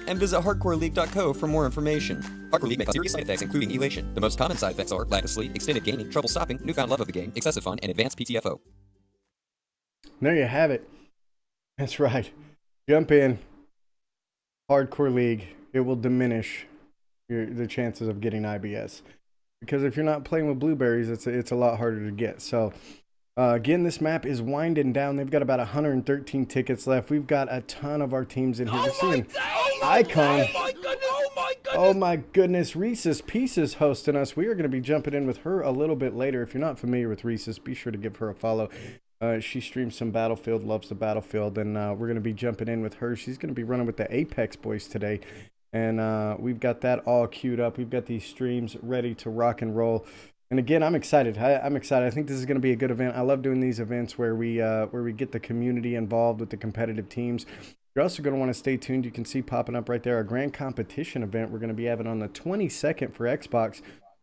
and visit hardcoreleague.co for more information. Hardcore League may cause serious side effects, including elation. The most common side effects are lack of sleep, extended gaming, trouble stopping, newfound love of the game, excessive fun, and advanced PTFO. There you have it. That's right. Jump in. Hardcore League. It will diminish the chances of getting IBS. Because if you're not playing with blueberries, it's a lot harder to get. So, again, this map is winding down. They've got about 113 tickets left. We've got a ton of our teams in here. We're seeing Icon. Oh my goodness. Reese's Pieces hosting us. We are going to be jumping in with her a little bit later. If you're not familiar with Reese's, be sure to give her a follow. She streams some Battlefield, loves the Battlefield, and we're going to be jumping in with her. She's going to be running with the Apex boys today. And we've got that all queued up. We've got these streams ready to rock and roll. And again, I'm excited. I'm excited. I think this is going to be a good event. I love doing these events where we get the community involved with the competitive teams. You're also going to want to stay tuned. You can see popping up right there our grand competition event we're going to be having on the 22nd for Xbox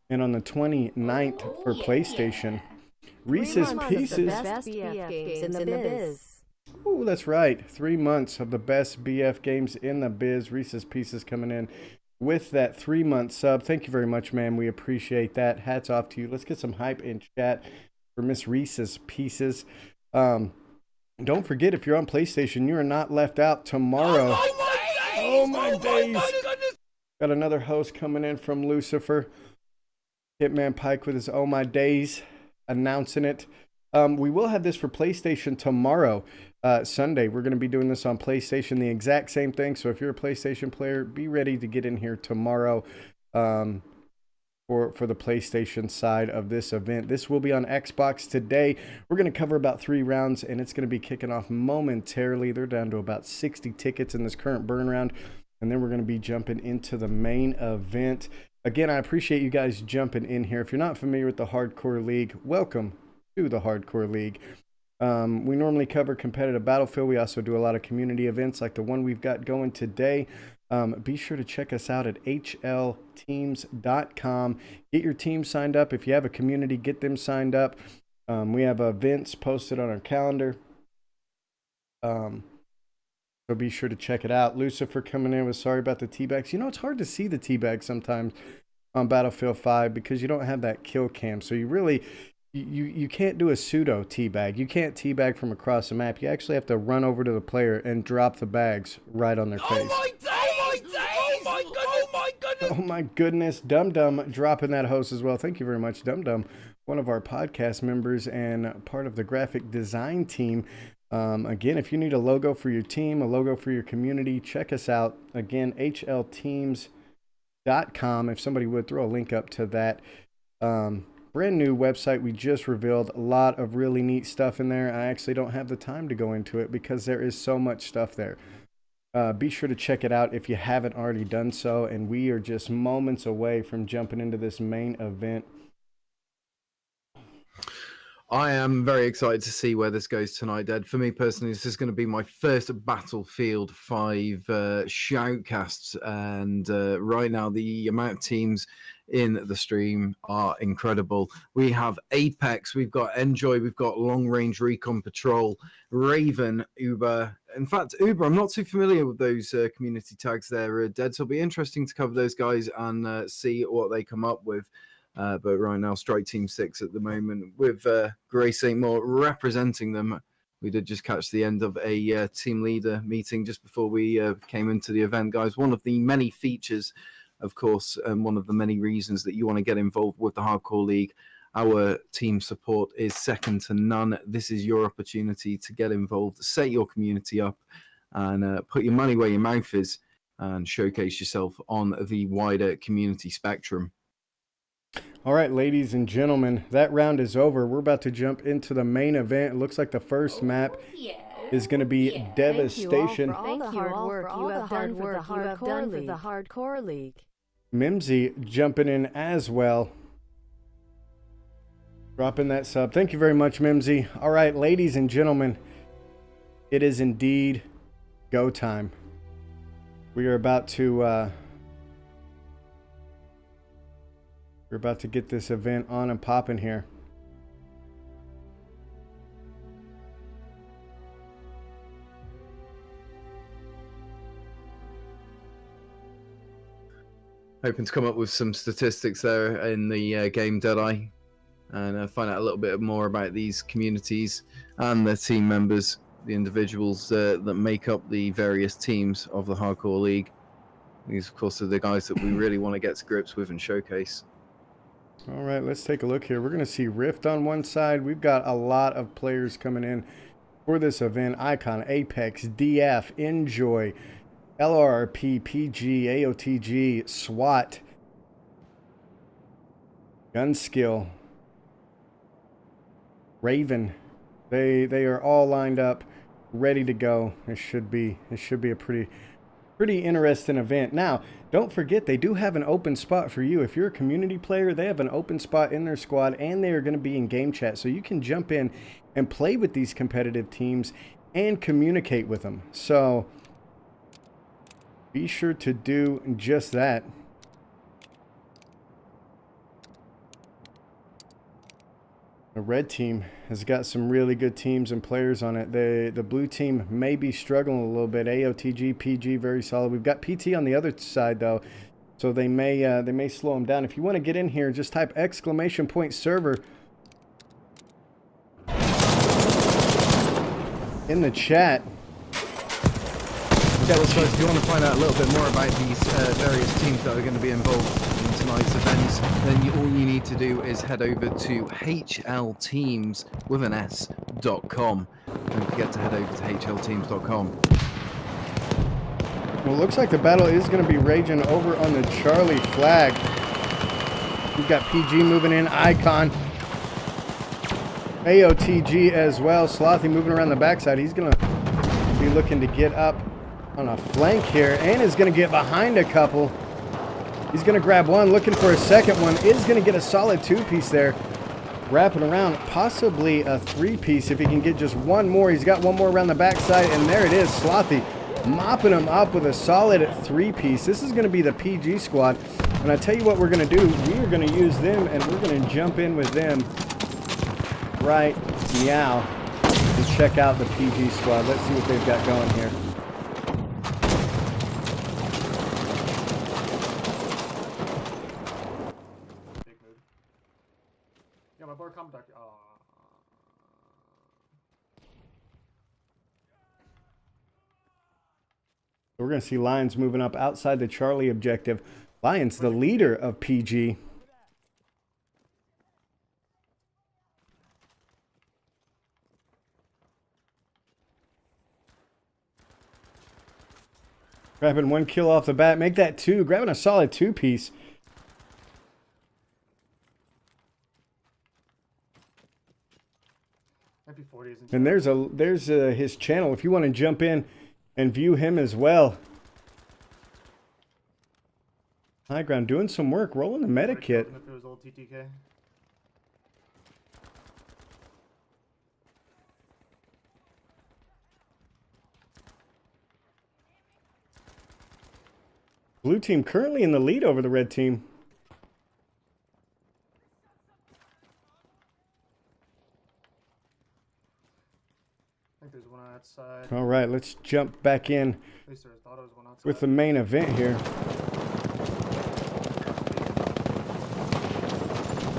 and on the 29th for PlayStation. Reese's Pieces. Best BF games in the biz. Oh, that's right. 3 months of the best BF games in the biz. Reese's Pieces coming in with that 3-month sub. Thank you very much, man. We appreciate that. Hats off to you. Let's get some hype in chat for Miss Reese's Pieces. Don't forget, if you're on PlayStation, you are not left out tomorrow. Oh my days. Got another host coming in from Lucifer. Hitman Pike with his Oh My Days, announcing it. We will have this for PlayStation tomorrow, Sunday. We're going to be doing this on PlayStation, the exact same thing. So if you're a PlayStation player, be ready to get in here tomorrow for the PlayStation side of this event. This will be on Xbox today. We're going to cover about 3 rounds, and it's going to be kicking off momentarily. They're down to about 60 tickets in this current burn round, and then we're going to be jumping into the main event. Again, I appreciate you guys jumping in here. If you're not familiar with the Hardcore League, welcome to the Hardcore League. We normally cover competitive Battlefield. We also do a lot of community events like the one we've got going today. Be sure to check us out at hlteams.com. Get your team signed up. If you have a community, get them signed up. We have events posted on our calendar. So be sure to check it out. Lucifer coming in with sorry about the teabags. You know, it's hard to see the teabags sometimes on Battlefield 5 because you don't have that kill cam. So you really... You can't do a pseudo teabag. You can't teabag from across the map. You actually have to run over to the player and drop the bags right on their face. Oh my goodness. Dum Dum dropping that host as well. Thank you very much, Dum Dum, one of our podcast members and part of the graphic design team. Again, if you need a logo for your team, a logo for your community, check us out. Again, hlteams.com. If somebody would throw a link up to that. Brand new website we just revealed. A lot of really neat stuff in there. I actually don't have the time to go into it because there is so much stuff there. Be sure to check it out if you haven't already done so. And we are just moments away from jumping into this main event. I am very excited to see where this goes tonight, Dad. For me personally, this is going to be my first Battlefield 5 shoutcasts. And right now, the amount of teams in the stream are incredible. We have Apex, we've got Enjoy, we've got Long Range Recon Patrol, Raven, Uber. In fact, Uber, I'm not too familiar with those community tags there, Dad. So it'll be interesting to cover those guys and see what they come up with. But right now, Strike Team 6 at the moment with Grace St. Maur representing them. We did just catch the end of a team leader meeting just before we came into the event, guys. One of the many features, of course, and one of the many reasons that you want to get involved with the Hardcore League. Our team support is second to none. This is your opportunity to get involved, set your community up, and put your money where your mouth is and showcase yourself on the wider community spectrum. All right, ladies and gentlemen, that round is over. We're about to jump into the main event. It looks like the first map is going to be Devastation. Thank you all for all the hard work you have done for the Hardcore League. Mimsy jumping in as well. Dropping that sub. Thank you very much, Mimsy. All right, ladies and gentlemen, it is indeed go time. We are about to we're about to get this event on and popping here. hoping to come up with some statistics there in the game Deadeye, and find out a little bit more about these communities and their team members, the individuals that make up the various teams of the Hardcore League. These, of course, are the guys that we really want to get to grips with and showcase. All right, let's take a look here. We're going to see Rift on one side. We've got a lot of players coming in for this event. Icon, Apex, DF, Enjoy, LRP, PG, AOTG, SWAT, Gunskill, Raven. They are all lined up, ready to go. It should be a pretty interesting event. Now, don't forget, they do have an open spot for you. If you're a community player, they have an open spot in their squad, and they are going to be in game chat. So you can jump in and play with these competitive teams and communicate with them. So be sure to do just that. The red team has got some really good teams and players on it. The blue team may be struggling a little bit. AOTG, PG, very solid. We've got PT on the other side though, so they may slow them down. If you want to get in here, just type !server in the chat. Yeah, well, so if you want to find out a little bit more about these various teams that are going to be involved in tonight's events, then all you need to do is head over to hlteams.com. Don't forget to head over to hlteams.com. Well, it looks like the battle is going to be raging over on the Charlie flag. We've got PG moving in, Icon, AOTG as well. Slothy moving around the backside. He's going to be looking to get up on a flank here, and is going to get behind a couple. He's going to grab one, looking for a second one. Is going to get a solid two-piece there. Wrapping around, possibly a three-piece if he can get just one more. He's got one more around the backside, and there it is. Slothy mopping him up with a solid three-piece. This is going to be the PG squad. And I tell you what we're going to do. We are going to use them, and we're going to jump in with them right now and check out the PG squad. Let's see what they've got going here. We're going to see Lions moving up outside the Charlie objective. Lions, the leader of PG. Grabbing one kill off the bat. Make that two. Grabbing a solid two-piece. And there's his channel if you want to jump in and view him as well. High ground doing some work, rolling the meta kit. Blue team currently in the lead over the red team. All right, let's jump back in with the main event here.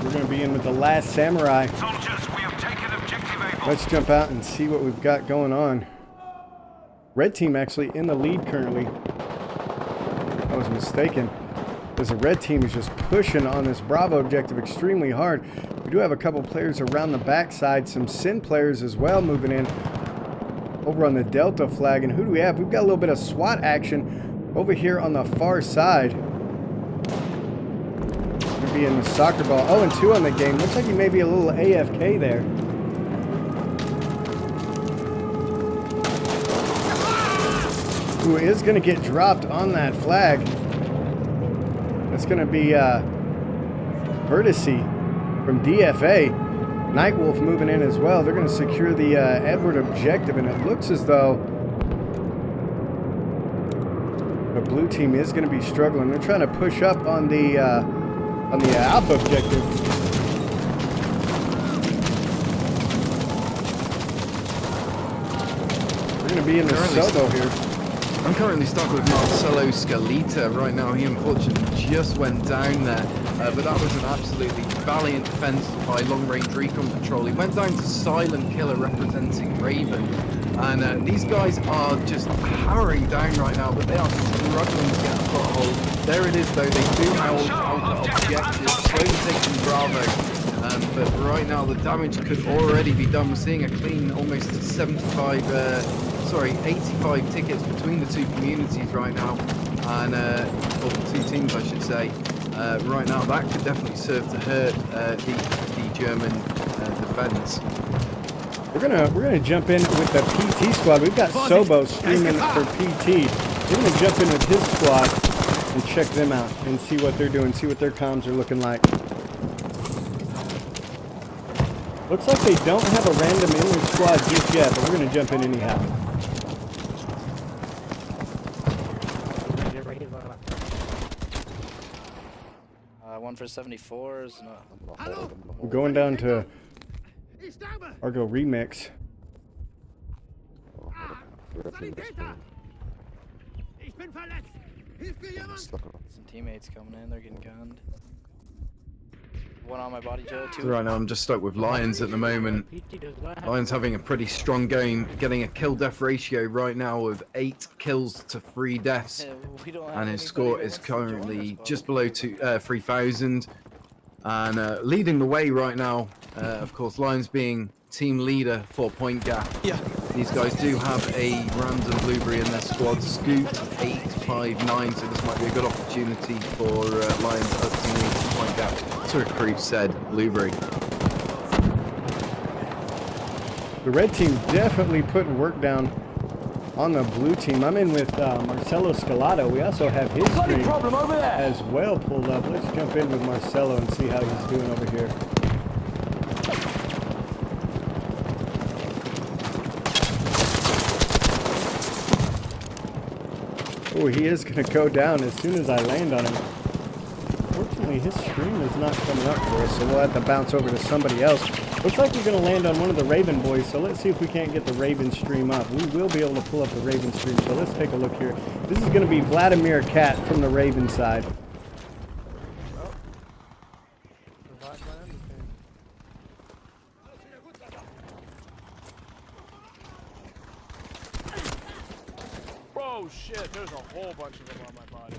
We're going to be in with the Last Samurai. Soldiers, we have taken objective Able. Let's jump out and see what we've got going on. Red team actually in the lead currently. I was mistaken, as the red team is just pushing on this Bravo objective extremely hard. We do have a couple players around the backside, some Sin players as well moving in over on the Delta flag. And who do we have? We've got a little bit of SWAT action over here on the far side. Gonna be in the soccer ball. 0-2 on the game. Looks like he may be a little AFK there. Who is going to get dropped on that flag. That's going to be Vertice from DFA. Nightwolf moving in as well. They're going to secure the Edward objective, and it looks as though the blue team is going to be struggling. They're trying to push up on the Alpha objective. We're going to be in the solo here. I'm currently stuck with Marcelo Scalita right now. He unfortunately just went down there, but that was an absolutely valiant defense by Long Range Recon Patrol. He went down to Silent Killer representing Raven, and these guys are just hammering down right now, but they are struggling to get a foothold. There it is though, they do hold Alpha objective, slowly taking Bravo. But right now the damage could already be done. We're seeing a clean almost 85 tickets between the two communities right now, and or the two teams I should say. Right now that could definitely serve to hurt the German defense. We're gonna jump in with the PT squad. We've got Sobo screaming for PT. We're gonna jump in with his squad and check them out and see what they're doing, see what their comms are looking like. Looks like they don't have a random in their squad just yet, but we're going to jump in anyhow. One for 74s. No. We're going down to Argo Remix. Some teammates coming in, they're getting gunned. One on my body, Joe. Two. Right now I'm just stuck with Lions at the moment. Lions having a pretty strong game, getting a kill-death ratio right now of 8 kills to 3 deaths. And his score is currently just below 3,000. And leading the way right now, of course, Lions being team leader for point gap. Yeah. These guys do have a random blueberry in their squad, Scoot 859, so this might be a good opportunity for Lions as team leader for point gap to recruit said blueberry. The red team definitely putting work down on the blue team. I'm in with Marcelo Scalado. We also have his screen as well pulled up. Let's jump in with Marcelo and see how he's doing over here. Oh, he is going to go down as soon as I land on him. Fortunately, his stream is not coming up for us, so we'll have to bounce over to somebody else. Looks like we're going to land on one of the Raven boys, so let's see if we can't get the Raven stream up. We will be able to pull up the Raven stream, so let's take a look here. This is going to be Vladimir Cat from the Raven side. Oh shit, there's a whole bunch of them on my body.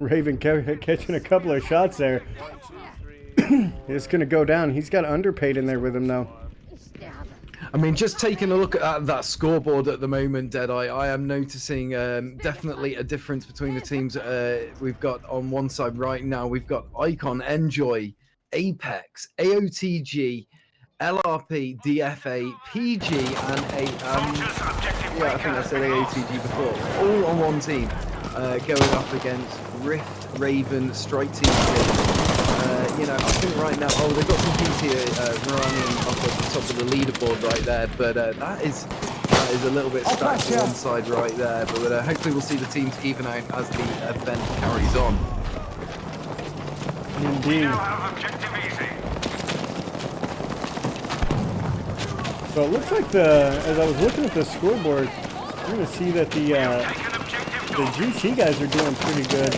Raven catching a couple of shots there. 1, 2, 3, 4, It's going to go down. He's got underpaid in there with him, though. I mean, just taking a look at that scoreboard at the moment, Deadeye, I am noticing definitely a difference between the teams. We've got on one side right now, we've got Icon, Enjoy, Apex, AOTG, LRP, DFA, PG, and I think I said AOTG before, all on one team, going up against Rift, Raven, Strike Team 6. You know, I think right now, they've got some PT running up at the top of the leaderboard right there, but that is a little bit stacked to one side right there, but hopefully we'll see the teams even out as the event carries on. Indeed. Now have objective easy. So it looks like as I was looking at the scoreboard, I'm going to see that the GC guys are doing pretty good.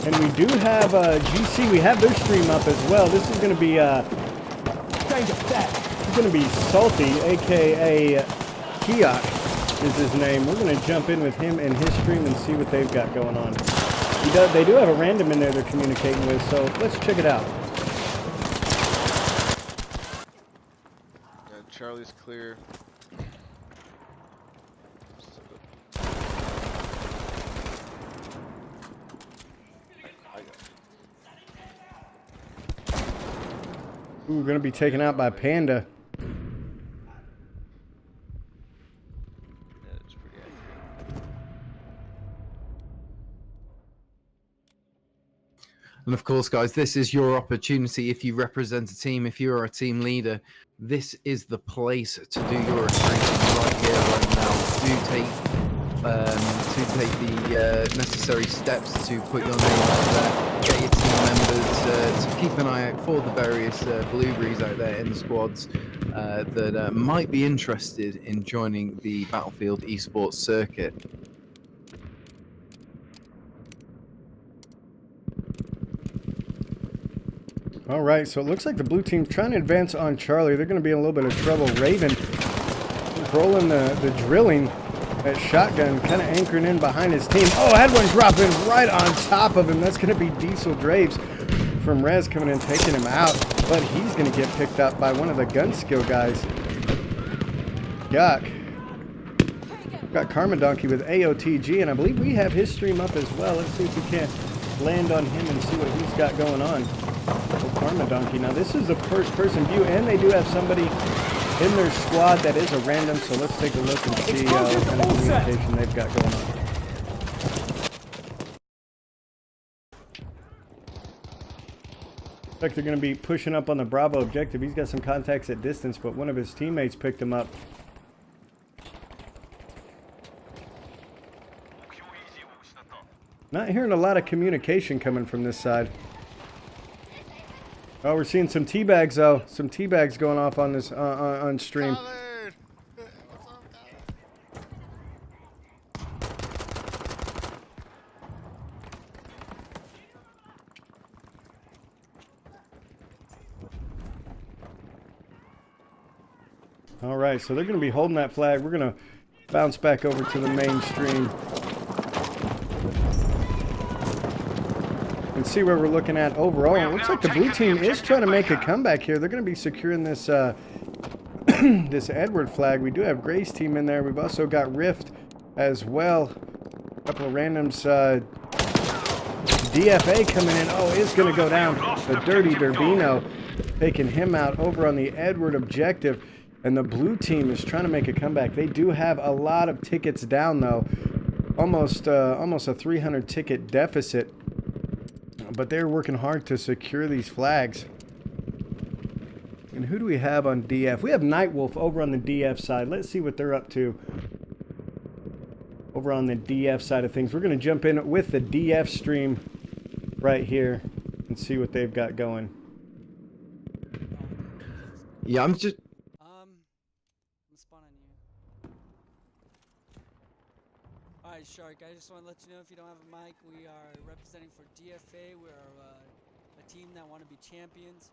And we do have GC, we have their stream up as well. This is going to be Salty, aka Kiak is his name. We're going to jump in with him and his stream and see what they've got going on. They do have a random in there they're communicating with, so let's check it out. Yeah, Charlie's clear. Ooh, we're going to be taken out by Panda. Yeah, it's pretty accurate. And of course, guys, this is your opportunity. If you represent a team, if you're a team leader, this is the place to do your recruiting right here, right now. Do take to take the necessary steps to put your name out there, get your team members to keep an eye out for the various blueberries out there in the squads that might be interested in joining the Battlefield esports circuit. All right, so it looks like the blue team's trying to advance on Charlie. They're going to be in a little bit of trouble. Raven rolling the drilling. That shotgun kind of anchoring in behind his team. Oh, had one drop in right on top of him. That's going to be Diesel Draves from Rez coming in, taking him out. But he's going to get picked up by one of the gun skill guys. Yuck. We've got Karma Donkey with AOTG, and I believe we have his stream up as well. Let's see if we can land on him and see what he's got going on. Oh, Karma Donkey. Now, this is a first-person view, and they do have somebody in their squad that is a random, so let's take a look and see what kind of communication they've got going on. Looks like they're going to be pushing up on the Bravo objective. He's got some contacts at distance, but one of his teammates picked him up. Not hearing a lot of communication coming from this side. Oh, we're seeing some teabags though. Some teabags going off on this on stream. All right, so they're going to be holding that flag. We're going to bounce back over to the main stream and see where we're looking at overall. It looks like the blue team is trying to make a comeback here. They're going to be securing this this Edward flag. We do have Gray's team in there. We've also got Rift as well. A couple of randoms. DFA coming in. Oh, is going to go down. The Dirty Derbino taking him out over on the Edward objective. And the blue team is trying to make a comeback. They do have a lot of tickets down though. Almost a 300 ticket deficit. But they're working hard to secure these flags. And who do we have on DF? We have Nightwolf over on the DF side. Let's see what they're up to over on the DF side of things. We're going to jump in with the DF stream right here and see what they've got going. Yeah, I'm spawning you. Alright, Shark, I just want to let you know, if you don't have a mic, we are representing for DFA. We are a team that want to be champions.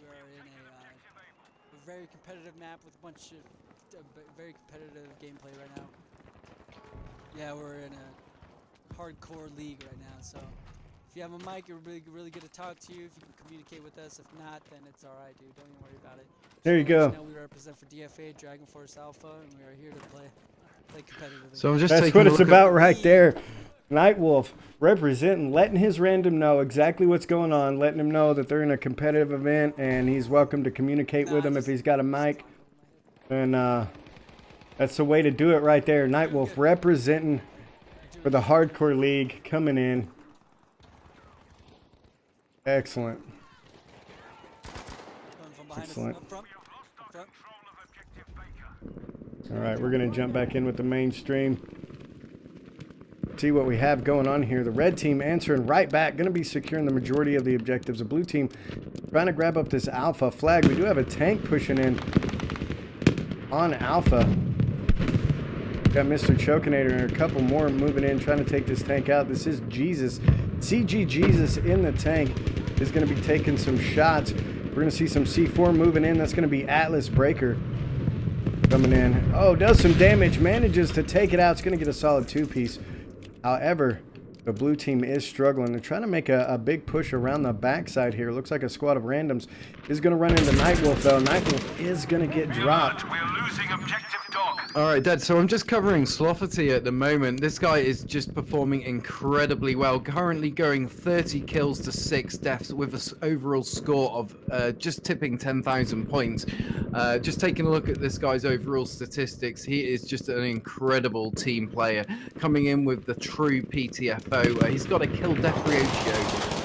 We are in a very competitive map with a bunch of very competitive gameplay right now. Yeah, we're in a hardcore league right now, so if you have a mic, it would be really good to talk to you. If you can communicate with us. If not, then it's alright, dude. Don't even worry about it. There you go. We represent for DFA, Dragon Force Alpha, and we are here to play competitively. So I'm just That's what it's about right there. Nightwolf representing, letting his random know exactly what's going on, letting him know that they're in a competitive event, and he's welcome to communicate with him if he's got a mic. And that's the way to do it right there. Nightwolf representing for the hardcore league, coming in. Excellent. Excellent. All right, we're going to jump back in with the main stream. See what we have going on here. The red team answering right back. Going to be securing the majority of the objectives. The blue team trying to grab up this Alpha flag. We do have a tank pushing in on Alpha. Got Mr. Chokinator and a couple more moving in, trying to take this tank out. This is Jesus. CG Jesus in the tank is going to be taking some shots. We're going to see some C4 moving in. That's going to be Atlas Breaker coming in. Oh, does some damage. Manages to take it out. It's going to get a solid two-piece. However, the blue team is struggling. They're trying to make a big push around the backside here. Looks like a squad of randoms is going to run into Nightwolf, though. Nightwolf is going to get dropped. We're losing objective dog. Alright, Dad, so I'm just covering Slofferty at the moment. This guy is just performing incredibly well. Currently going 30 kills to 6 deaths with an overall score of just tipping 10,000 points. Just taking a look at this guy's overall statistics, he is just an incredible team player. Coming in with the true PTFO. He's got a kill-death ratio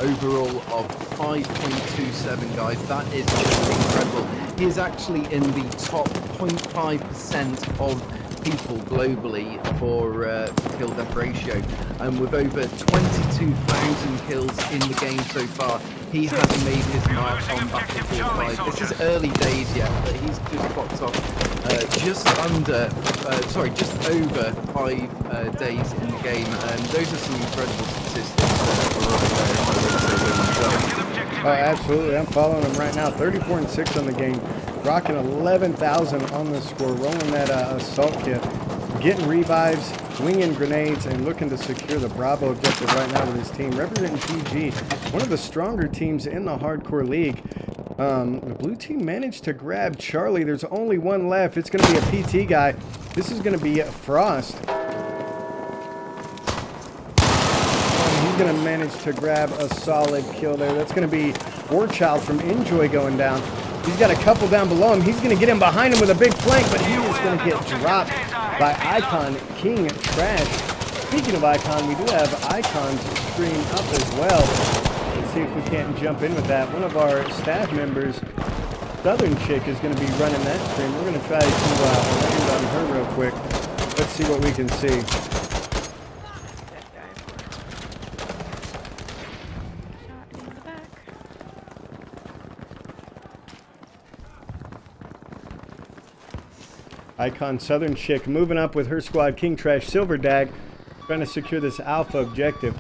overall of 5.27, guys. That is just incredible. He is actually in the top 0.5% of people globally for kill death ratio, and with over 22,000 kills in the game so far, he has made his mark on Battlefield 5. This is early days yet, but he's just clocked off just over 5 days in the game, and those are some incredible statistics Oh, absolutely. I'm following him right now. 34-6 on the game. Rocking 11,000 on the score. Rolling that assault kit. Getting revives, winging grenades, and looking to secure the Bravo objective right now with his team. Representing PG, one of the stronger teams in the hardcore league. The blue team managed to grab Charlie. There's only one left. It's going to be a PT guy. This is going to be Frost. He's going to manage to grab a solid kill there. That's going to be Warchild from Enjoy going down. He's got a couple down below him. He's going to get him behind him with a big flank, but he is going to get dropped by Icon King Trash. Speaking of Icon, we do have Icon's stream up as well. Let's see if we can't jump in with that. One of our staff members, Southern Chick, is going to be running that stream. We're going to try to land on her real quick. Let's see what we can see. Icon Southern Chick moving up with her squad, King Trash, Silver Dag, trying to secure this alpha objective.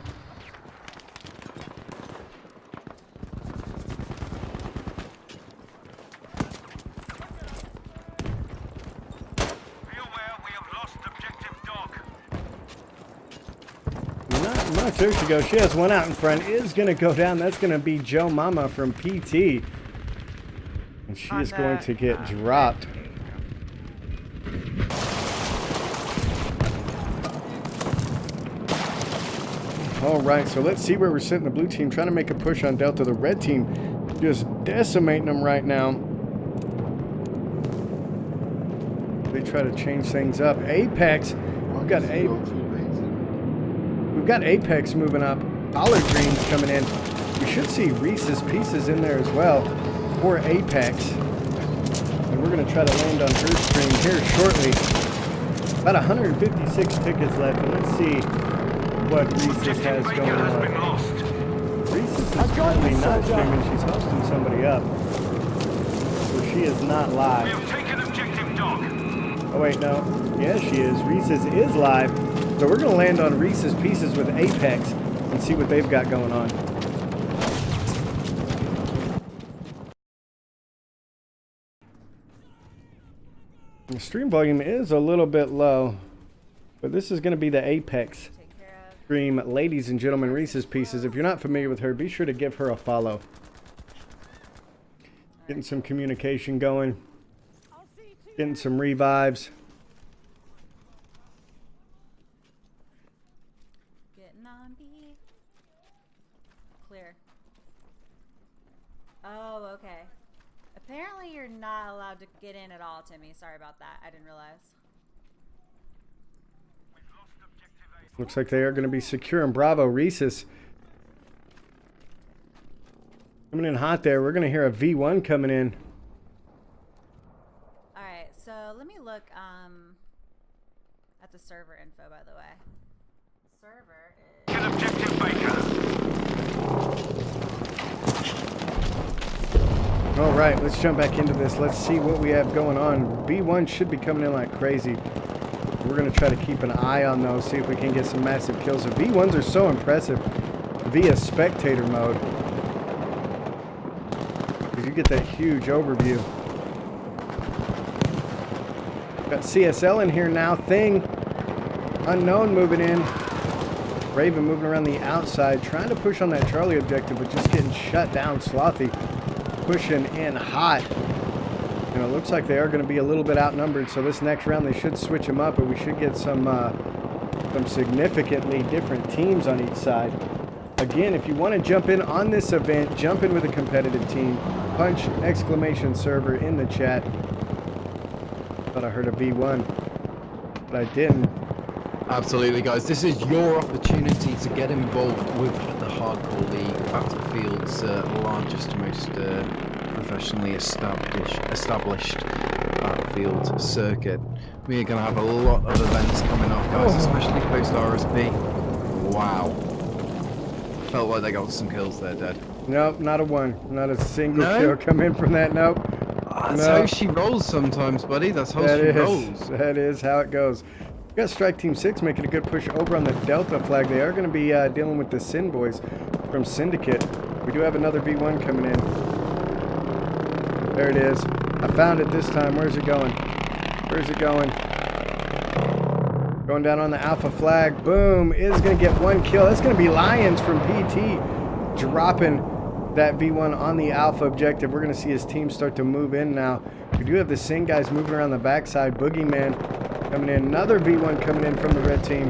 Not much. There she goes. She has one out in front. Is going to go down. That's going to be Joe Mama from PT. And she is going to get dropped. All right, so let's see where we're sitting. The blue team trying to make a push on Delta. The red team just decimating them right now. They try to change things up. Apex, we've got Apex moving up. Collard Greens coming in. We should see Reese's Pieces in there as well for Apex. And we're going to try to land on her stream here shortly. About 156 tickets left, and let's see what Reese's has going on. Reese's is currently not streaming. She's hosting somebody up. So she is not live. Oh wait, no. Yeah, she is. Reese's is live. So we're going to land on Reese's Pieces with Apex and see what they've got going on. The stream volume is a little bit low, but this is going to be the Apex stream, ladies and gentlemen. Reese's Pieces. If you're not familiar with her, be sure to give her a follow. Getting some communication going. Getting some revives. Getting on B. Clear. Oh, okay. Apparently you're not allowed to get in at all, Timmy. Sorry about that. I didn't realize. Looks like they are going to be secure in Bravo. Reese's coming in hot there. We're going to hear a V1 coming in. All right, so let me look at the server info, by the way. The server is... All right, let's jump back into this. Let's see what we have going on. V1 should be coming in like crazy. We're going to try to keep an eye on those, see if we can get some massive kills. The V1s are so impressive via spectator mode, because you get that huge overview. Got CSL in here now. Thing, Unknown moving in. Raven moving around the outside, trying to push on that Charlie objective, but just getting shut down. Slothy pushing in hot. And it looks like they are going to be a little bit outnumbered, so this next round they should switch them up, and we should get some significantly different teams on each side. Again, if you want to jump in on this event, jump in with a competitive team. Punch !server in the chat. Thought I heard a V1, but I didn't. Absolutely, guys. This is your opportunity to get involved with the Hardcore League, Battlefield's largest, most professionally established Battlefield circuit. We are going to have a lot of events coming up, guys, especially post RSP. Wow. Felt like they got some kills there, Dead. Nope, not a one. Not a single kill come in from that. Nope. That's how she rolls sometimes, buddy. That's how she rolls. That is how it goes. We got Strike Team 6 making a good push over on the Delta flag. They are going to be dealing with the Sin Boys from Syndicate. We do have another V1 coming in. There it is. I found it this time. Where's it going? Where's it going? Going down on the Alpha flag. Boom. Is going to get one kill. That's going to be Lions from PT dropping that V1 on the Alpha objective. We're going to see his team start to move in now. We do have the Sin guys moving around the backside. Boogeyman coming in. Another V1 coming in from the red team.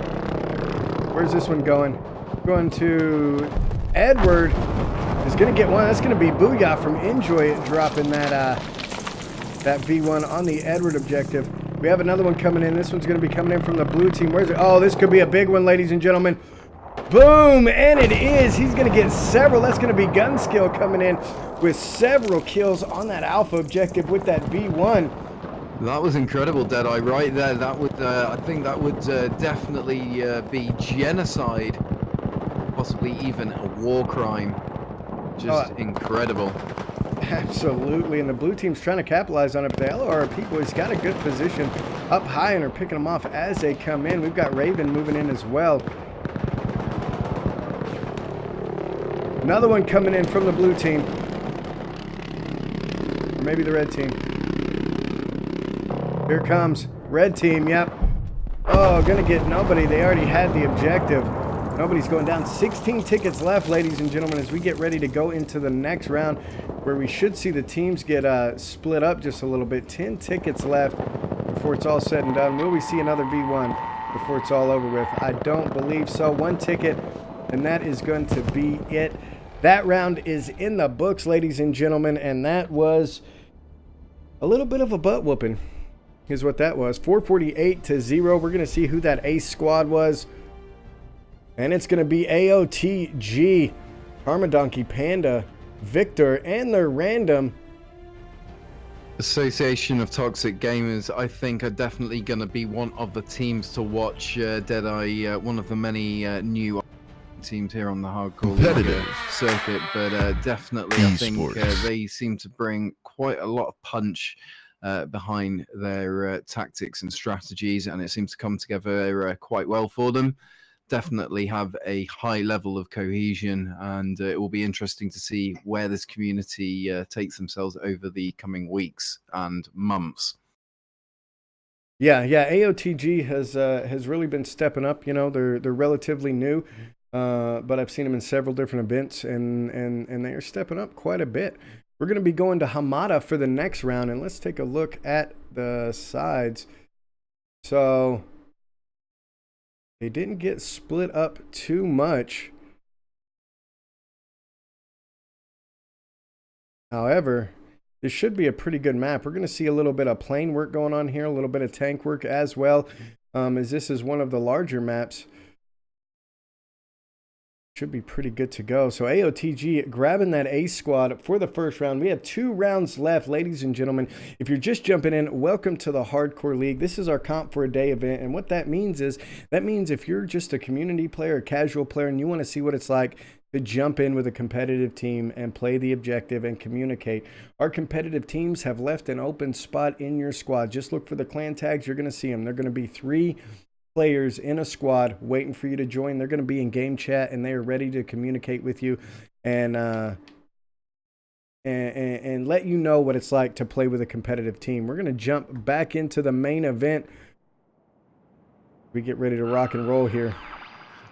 Where's this one going? Going to Edward. Is going to get one. That's going to be Booyah from Enjoy It dropping that V1 on the Edward objective. We have another one coming in. This one's going to be coming in from the blue team. Where's it? Oh, this could be a big one, ladies and gentlemen. Boom! And it is. He's going to get several. That's going to be Gun Skill coming in with several kills on that Alpha objective with that V1. That was incredible, Deadeye, right there. That would, I think that would definitely be genocide, possibly even a war crime. Just incredible. Absolutely, and the blue team's trying to capitalize on it, but the LRP boys got a good position up high and are picking them off as they come in. We've got Raven moving in as well. Another one coming in from the blue team. Or maybe the red team. Here comes red team, yep. Oh, gonna get nobody. They already had the objective. Nobody's going down. 16 tickets left, ladies and gentlemen, as we get ready to go into the next round where we should see the teams get split up just a little bit. 10 tickets left before it's all said and done. Will we see another V1 before it's all over with? I don't believe so. One ticket, and that is going to be it. That round is in the books, ladies and gentlemen, and that was a little bit of a butt whooping is what that was. 448-0. We're going to see who that ace squad was. And it's going to be AOTG, Armadonkey, Panda, Victor, and their random Association of Toxic Gamers. I think are definitely going to be one of the teams to watch. Deadeye, one of the many new teams here on the hardcore league circuit, but definitely I think they seem to bring quite a lot of punch behind their tactics and strategies, and it seems to come together quite well for them. Definitely have a high level of cohesion, and it will be interesting to see where this community takes themselves over the coming weeks and months. Yeah, AOTG has really been stepping up. You know, they're relatively new, but I've seen them in several different events, and they are stepping up quite a bit. We're going to be going to Hamada for the next round, and let's take a look at the sides. So they didn't get split up too much. However, this should be a pretty good map. We're going to see a little bit of plane work going on here, a little bit of tank work as well, as this is one of the larger maps. Should be pretty good to go. So AOTG grabbing that ace squad for the first round. We have 2 rounds left, ladies and gentlemen. If you're just jumping in, welcome to the Hardcore League. This is our Comp for a Day event, and what that means is, if you're just a community player, a casual player, and you want to see what it's like to jump in with a competitive team and play the objective and communicate. Our competitive teams have left an open spot in your squad. Just look for the clan tags. You're going to see them. They're going to be 3 players in a squad waiting for you to join. They're going to be in game chat, and they are ready to communicate with you and let you know what it's like to play with a competitive team. We're going to jump back into the main event. We get ready to rock and roll here.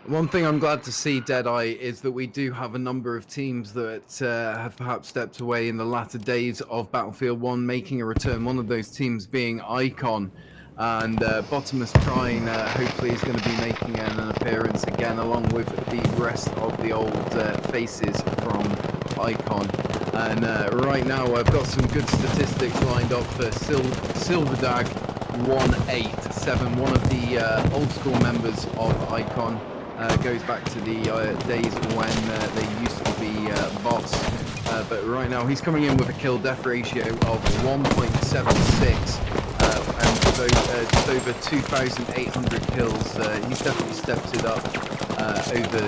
One thing I'm glad to see, Deadeye, is that we do have a number of teams that have perhaps stepped away in the latter days of Battlefield 1 making a return. One of those teams being Icon. And Bottomless Prime hopefully is going to be making an appearance again, along with the rest of the old faces from Icon. And right now I've got some good statistics lined up for Silverdag 187, one of the old school members of Icon. Goes back to the days when they used to be bots. But right now he's coming in with a kill death ratio of 1.76. with just over 2,800 kills. He's definitely stepped it up over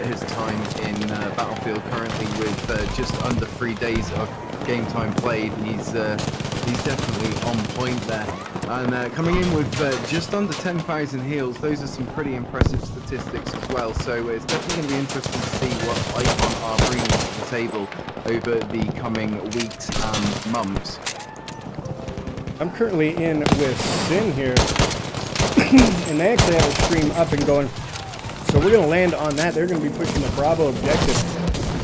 his time in Battlefield. Currently, with just under 3 days of game time played, he's definitely on point there. And coming in with just under 10,000 heals, those are some pretty impressive statistics as well. So it's definitely going to be interesting to see what Icon are bringing to the table over the coming weeks and months. I'm currently in with Sin here, and they actually have a stream up and going. So we're going to land on that. They're going to be pushing the Bravo objective.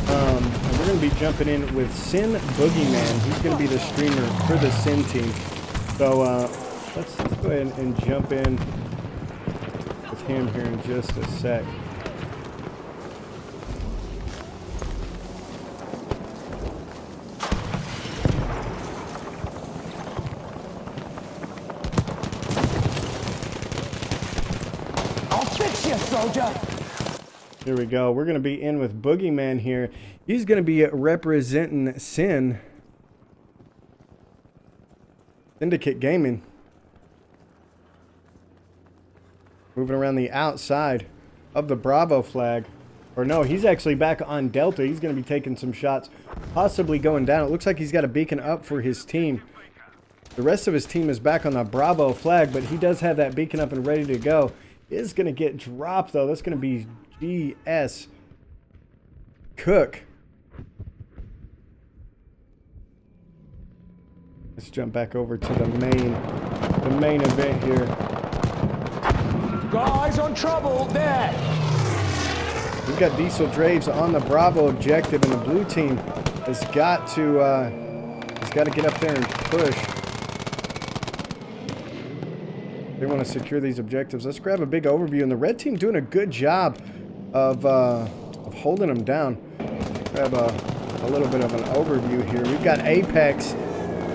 And we're going to be jumping in with Sin Boogeyman. He's going to be the streamer for the Sin team. So let's go ahead and jump in with him here in just a sec. Here we go. We're going to be in with Boogeyman here. He's going to be representing Sin. Syndicate Gaming. Moving around the outside of the Bravo flag. Or no, he's actually back on Delta. He's going to be taking some shots, possibly going down. It looks like he's got a beacon up for his team. The rest of his team is back on the Bravo flag, but he does have that beacon up and ready to go. Is going to get dropped, though. That's going to be GS Cook. Let's jump back over to the main event here. Guys on trouble there. We've got Diesel Draves on the Bravo objective, and the blue team has got to get up there and push. They want to secure these objectives. Let's grab a big overview, and the red team doing a good job of holding them down. Grab a little bit of an overview here. We've got Apex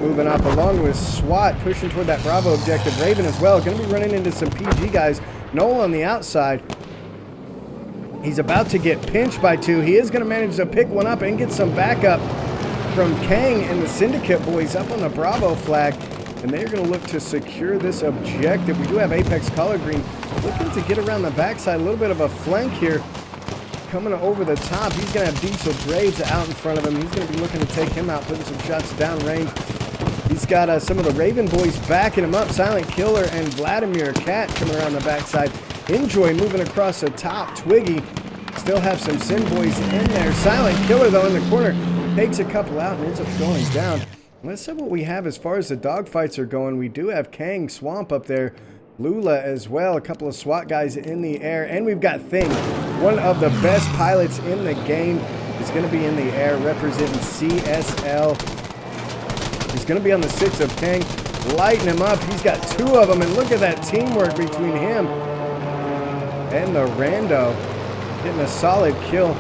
moving up along with SWAT pushing toward that Bravo objective. Raven as well. Going to be running into some PG guys. Noel on the outside. He's about to get pinched by two. He is going to manage to pick one up and get some backup from Kang and the Syndicate boys up on the Bravo flag. And they're going to look to secure this objective. We do have Apex Color Green looking to get around the backside. A little bit of a flank here. Coming over the top. He's going to have Diesel Graves out in front of him. He's going to be looking to take him out, putting some shots downrange. He's got some of the Raven boys backing him up. Silent Killer and Vladimir Cat coming around the backside. Enjoy moving across the top. Twiggy still have some Sin boys in there. Silent Killer, though, in the corner. Takes a couple out and ends up going down. Let's see what we have as far as the dogfights are going. We do have Kang Swamp up there. Lula as well. A couple of SWAT guys in the air. And we've got Thing. One of the best pilots in the game is going to be in the air representing CSL. He's going to be on the 6 of Kang. Lighting him up. He's got two of them. And look at that teamwork between him and the Rando. Getting a solid kill.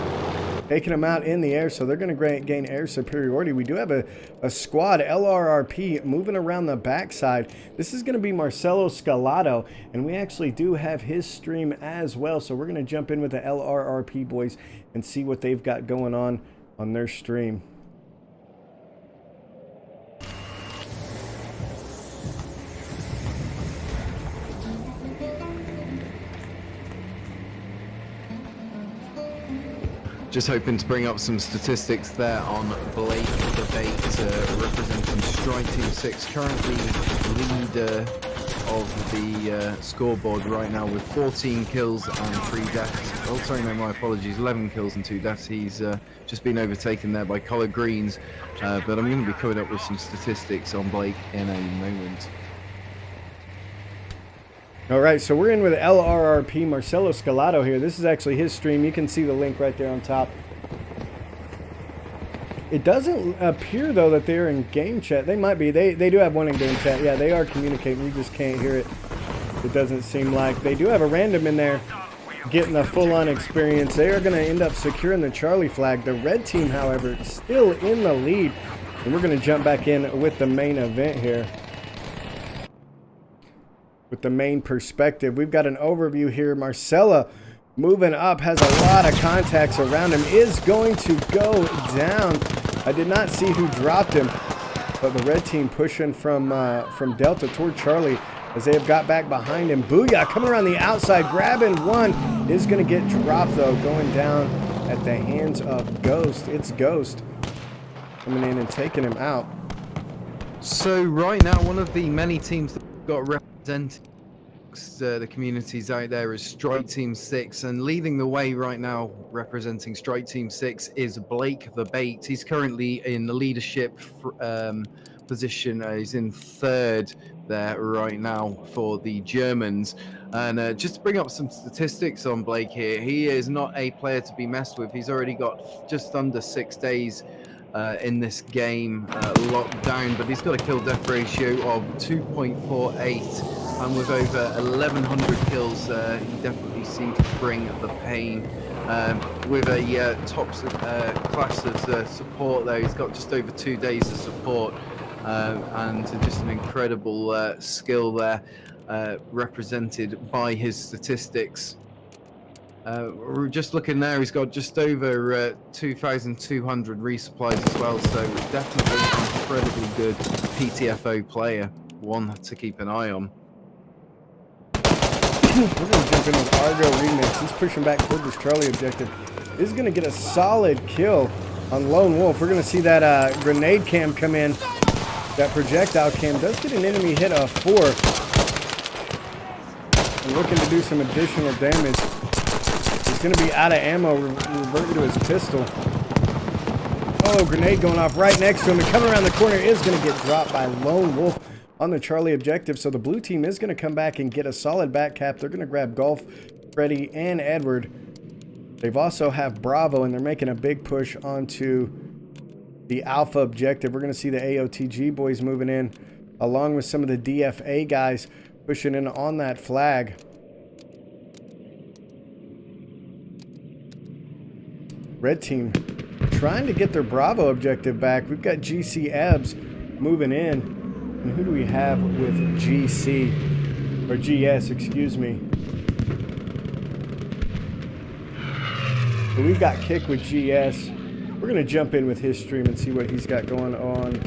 Taking them out in the air, so they're going to gain air superiority. We do have a squad, LRRP, moving around the backside. This is going to be Marcelo Scalado, and we actually do have his stream as well, so we're going to jump in with the LRRP boys and see what they've got going on their stream. Just hoping to bring up some statistics there on Blake the Bait, representing Strike Team 6, currently leader of the scoreboard right now with 14 kills and 3 deaths. Oh, sorry, no, my apologies, 11 kills and 2 deaths. He's just been overtaken there by Collar Greens, but I'm going to be coming up with some statistics on Blake in a moment. All right, so we're in with LRRP, Marcelo Scalado here. This is actually his stream. You can see the link right there on top. It doesn't appear, though, that they're in game chat. They might be. They do have one in game chat. Yeah, they are communicating. We just can't hear it. It doesn't seem like. They do have a random in there getting a full-on experience. They are going to end up securing the Charlie flag. The red team, however, still in the lead. And we're going to jump back in with the main event here. With the main perspective, we've got an overview here. Marcella moving up, has a lot of contacts around him, is going to go down. I did not see who dropped him. But the red team pushing from Delta toward Charlie as they have got back behind him. Booyah coming around the outside, grabbing one. Is going to get dropped, though, going down at the hands of Ghost. It's Ghost coming in and taking him out. So right now, one of the many teams that got represented the communities out there is Strike Team 6, and leading the way right now representing Strike Team 6 is Blake the Bait. He's currently in the leadership position. He's in third there right now for the Germans. And just to bring up some statistics on Blake here, he is not a player to be messed with. He's already got just under 6 days in this game locked down, but he's got a kill death ratio of 2.48. And with over 1,100 kills, he definitely seems to bring the pain. With a top class of support there, he's got just over 2 days of support, and just an incredible skill there, represented by his statistics. We're just looking there, he's got just over 2,200 resupplies as well, so definitely an incredibly good PTFO player, one to keep an eye on. We're going to jump in with Argo Remix. He's pushing back toward this Charlie objective. He's going to get a solid kill on Lone Wolf. We're going to see that grenade cam come in. That projectile cam does get an enemy hit of 4. And looking to do some additional damage. He's going to be out of ammo, reverting to his pistol. Oh, grenade going off right next to him. And coming around the corner is going to get dropped by Lone Wolf on the Charlie objective. So the blue team is going to come back and get a solid back cap. They're going to grab Golf, Freddy, and Edward. They've also have Bravo, and they're making a big push onto the Alpha objective. We're going to see the AOTG boys moving in, along with some of the DFA guys pushing in on that flag. Red team trying to get their Bravo objective back. We've got GC Ebbs moving in. And who do we have with GC? Or GS, excuse me. So we've got Kick with GS. We're going to jump in with his stream and see what he's got going on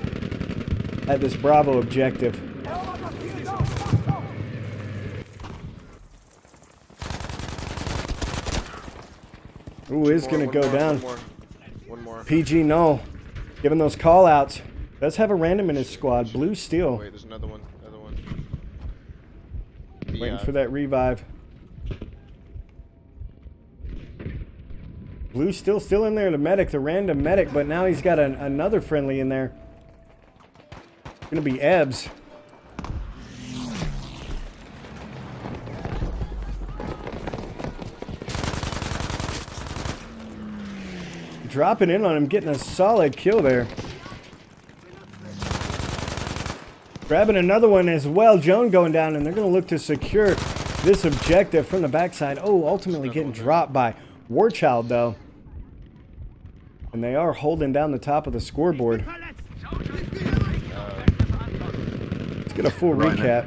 at this Bravo objective. Ooh, is going to go down. One more. PG Null, giving those call outs. Does have a random in his squad. Blue Steel. Wait, there's another one. Waiting for that revive. Blue still in there. The medic, the random medic, but now he's got another friendly in there. It's gonna be Ebbs. Dropping in on him, getting a solid kill there. Grabbing another one as well. Joan going down, and they're going to look to secure this objective from the backside. Oh, ultimately getting dropped by Warchild, though. And they are holding down the top of the scoreboard. Let's get a full recap.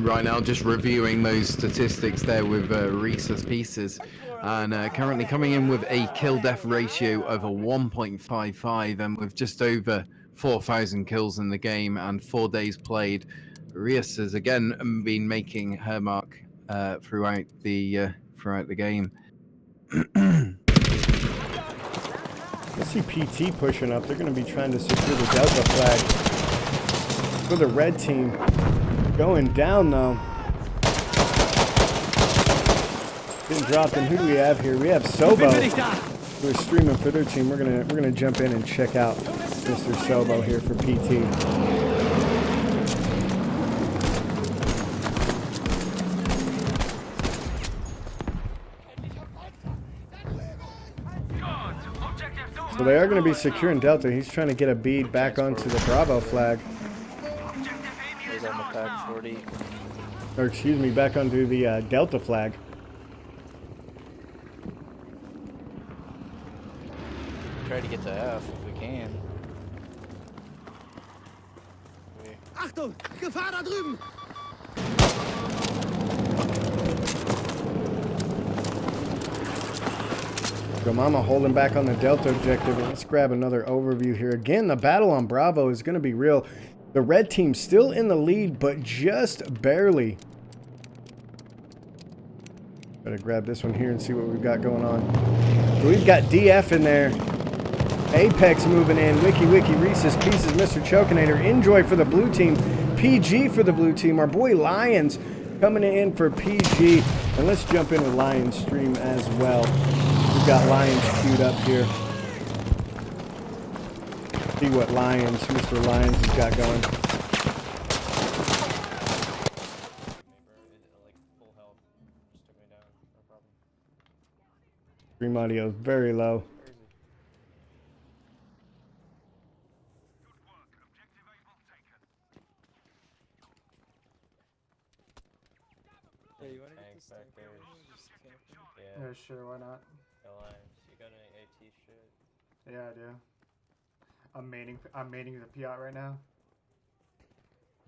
Right now, just reviewing those statistics there with Reese's Pieces. And currently coming in with a kill-death ratio of a 1.55, and with just over 4,000 kills in the game and 4 days played. Rias has again been making her mark throughout the game. Let's see PT pushing up. They're going to be trying to secure the Delta flag for the red team. Going down though. Getting dropped. And who do we have here? We have Sobo, who is streaming for their team. We're gonna jump in and check out Mr. Sobo here for PT. So they are going to be securing Delta. He's trying to get a bead back onto the Bravo flag. He's on the pack 40. Or excuse me, back onto the Delta flag. Try to get to F if we can. Achtung! Gefahr da drüben! Gomama holding back on the Delta objective. Let's grab another overview here. Again, the battle on Bravo is going to be real. The red team still in the lead, but just barely. Better grab this one here and see what we've got going on. So we've got DF in there. Apex moving in. Wiki, Reese's Pieces, Mr. Chokinator. Enjoy for the blue team. PG for the blue team. Our boy Lions coming in for PG. And let's jump in with Lions stream as well. We've got Lions queued up here. See what Lions, Mr. Lions has got going. Stream audio is very low. Hey, you wanna get this tank back there? Just camp him? Yeah, sure, why not? You got any AT shit? Yeah, I do. I'm maining the Piat right now.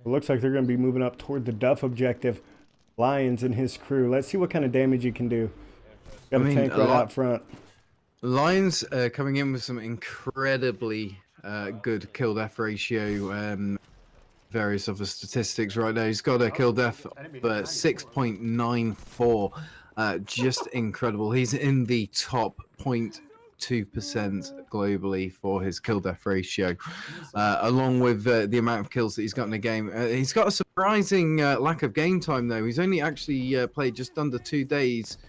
It looks like they're going to be moving up toward the Duff objective. Lions and his crew. Let's see what kind of damage he can do. Got a tank right out front. Lions coming in with some incredibly good kill-death ratio. Various other statistics right now. He's got a kill-death but 6.94. Just incredible. He's in the top 0.2% globally for his kill-death ratio, along with the amount of kills that he's got in the game. He's got a surprising lack of game time, though. He's only actually played just under 2 days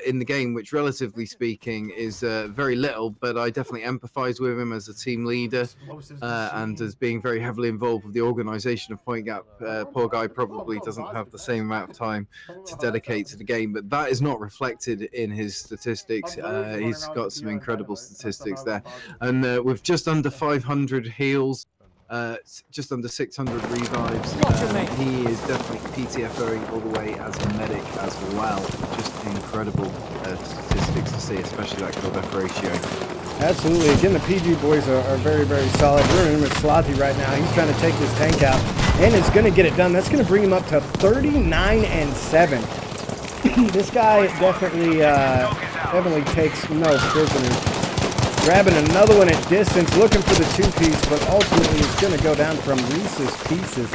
in the game, which relatively speaking is very little, but I definitely empathize with him as a team leader and as being very heavily involved with the organization of Point Gap. Poor guy probably doesn't have the same amount of time to dedicate to the game, but that is not reflected in his statistics. He's got some incredible statistics there, and with just under 500 heals, just under 600 revives. He is definitely PTFOing all the way as a medic as well. Just incredible statistics to see, especially that kill-death ratio. Absolutely. Again, the PG boys are very, very solid. We're in with Slothy right now. He's trying to take this tank out and is going to get it done. That's going to bring him up to 39-7. This guy definitely takes no prisoners. Grabbing another one at distance, looking for the two-piece, but ultimately it's going to go down from Reese's Pieces.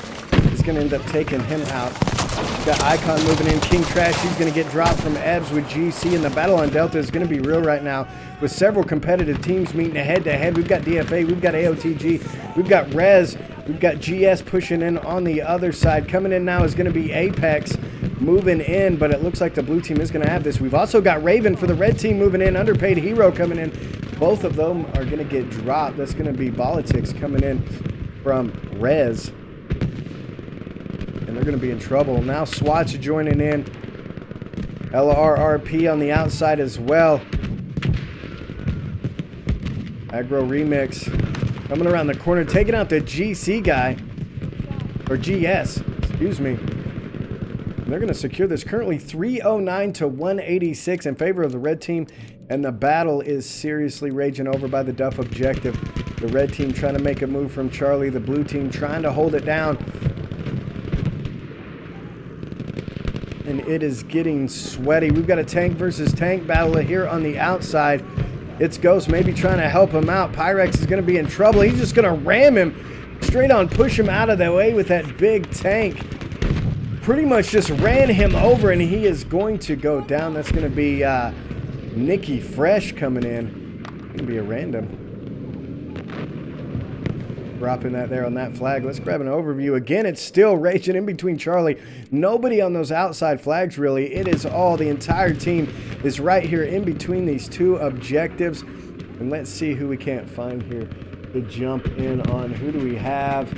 He's going to end up taking him out. We've got Icon moving in. King Trash, he's going to get dropped from Ebbs with GC, and the battle on Delta is going to be real right now with several competitive teams meeting head-to-head. We've got DFA, we've got AOTG, we've got Rez, we've got GS pushing in on the other side. Coming in now is going to be Apex moving in, but it looks like the blue team is going to have this. We've also got Raven for the red team moving in. Underpaid Hero coming in. Both of them are going to get dropped. That's going to be Politics coming in from Rez. And they're going to be in trouble. Now SWAT's joining in. LRRP on the outside as well. Aggro Remix coming around the corner, taking out the GC guy. Or GS, excuse me. And they're going to secure this. Currently 309 to 186 in favor of the red team. And the battle is seriously raging over by the Duff objective. The red team trying to make a move from Charlie. The blue team trying to hold it down. And it is getting sweaty. We've got a tank versus tank battle here on the outside. It's Ghost maybe trying to help him out. Pyrex is going to be in trouble. He's just going to ram him straight on, push him out of the way with that big tank. Pretty much just ran him over, and he is going to go down. That's going to be Nikki Fresh coming in. Going to be a random. Dropping that there on that flag. Let's grab an overview. Again, it's still raging in between Charlie. Nobody on those outside flags, really. It is all, the entire team is right here in between these two objectives. And let's see who we can't find here to jump in on. Who do we have?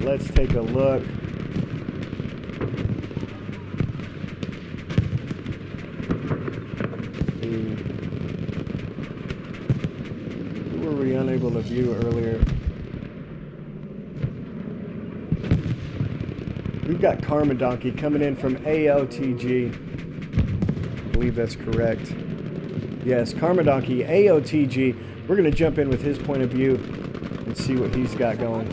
Let's take a look. Who were we unable to view earlier? We've got Karma Donkey coming in from AOTG. I believe that's correct. Yes, Karma Donkey, AOTG. We're going to jump in with his point of view and see what he's got going.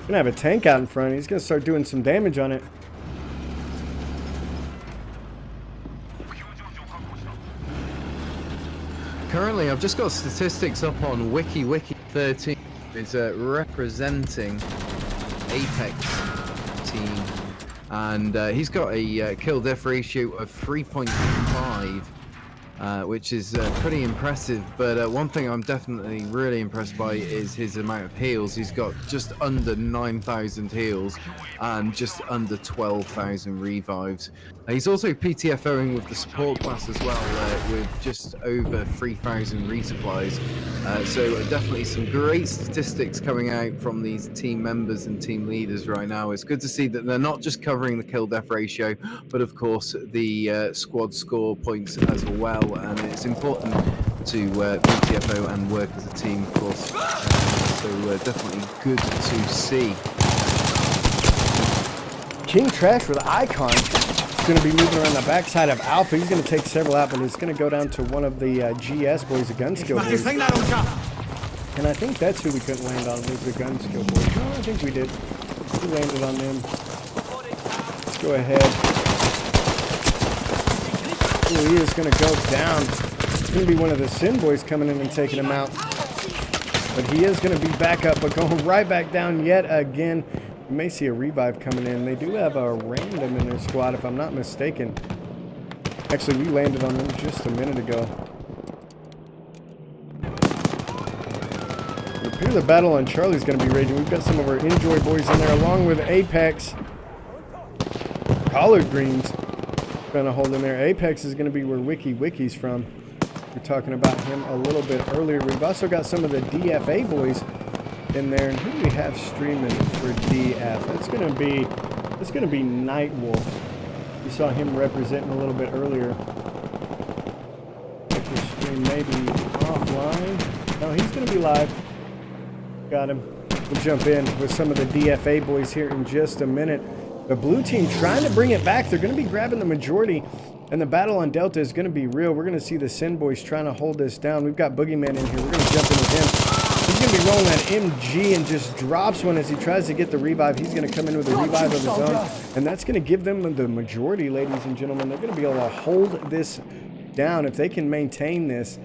Gonna have a tank out in front. He's gonna start doing some damage on it. Currently, I've just got statistics up on Wiki 13. Is representing Apex team, and he's got a kill death ratio of 3.5. Which is pretty impressive, but one thing I'm definitely really impressed by is his amount of heals. He's got just under 9,000 heals and just under 12,000 revives. He's also PTFOing with the support class as well, with just over 3,000 resupplies. So definitely some great statistics coming out from these team members and team leaders right now. It's good to see that they're not just covering the kill death ratio, but of course the squad score points as well. And it's important to PTFO and work as a team, of course. So definitely good to see. King Trash with Icon is going to be moving around the backside of Alpha. He's going to take several out, but it's going to go down to one of the GS boys, the gun skill boys. And I think that's who we couldn't land on, was the gun skill boys. No, I think we did. We landed on them. Let's go ahead. Ooh, he is going to go down. It's going to be one of the Sin boys coming in and taking him out. But he is going to be back up, but going right back down yet again. You may see a revive coming in. They do have a random in their squad, if I'm not mistaken. Actually, we landed on them just a minute ago. It appears the battle on Charlie's going to be raging. We've got some of our Enjoy boys in there, along with Apex. Collard Greens going to hold in there. Apex is going to be where Wiki's from. We're talking about him a little bit earlier. We've also got some of the DFA boys in there. And who do we have streaming for DF? It's going to be Nightwolf. We saw him representing a little bit earlier. The stream maybe offline. No, he's going to be live. Got him. We'll jump in with some of the DFA boys here in just a minute. The blue team trying to bring it back. They're going to be grabbing the majority, and the battle on Delta is going to be real. We're going to see the Sin boys trying to hold this down. We've got Boogeyman in here. We're going to jump in with him. He's going to be rolling that MG and just drops one as he tries to get the revive. He's going to come in with a revive of his own, and that's going to give them the majority, ladies and gentlemen. They're going to be able to hold this down. If they can maintain this,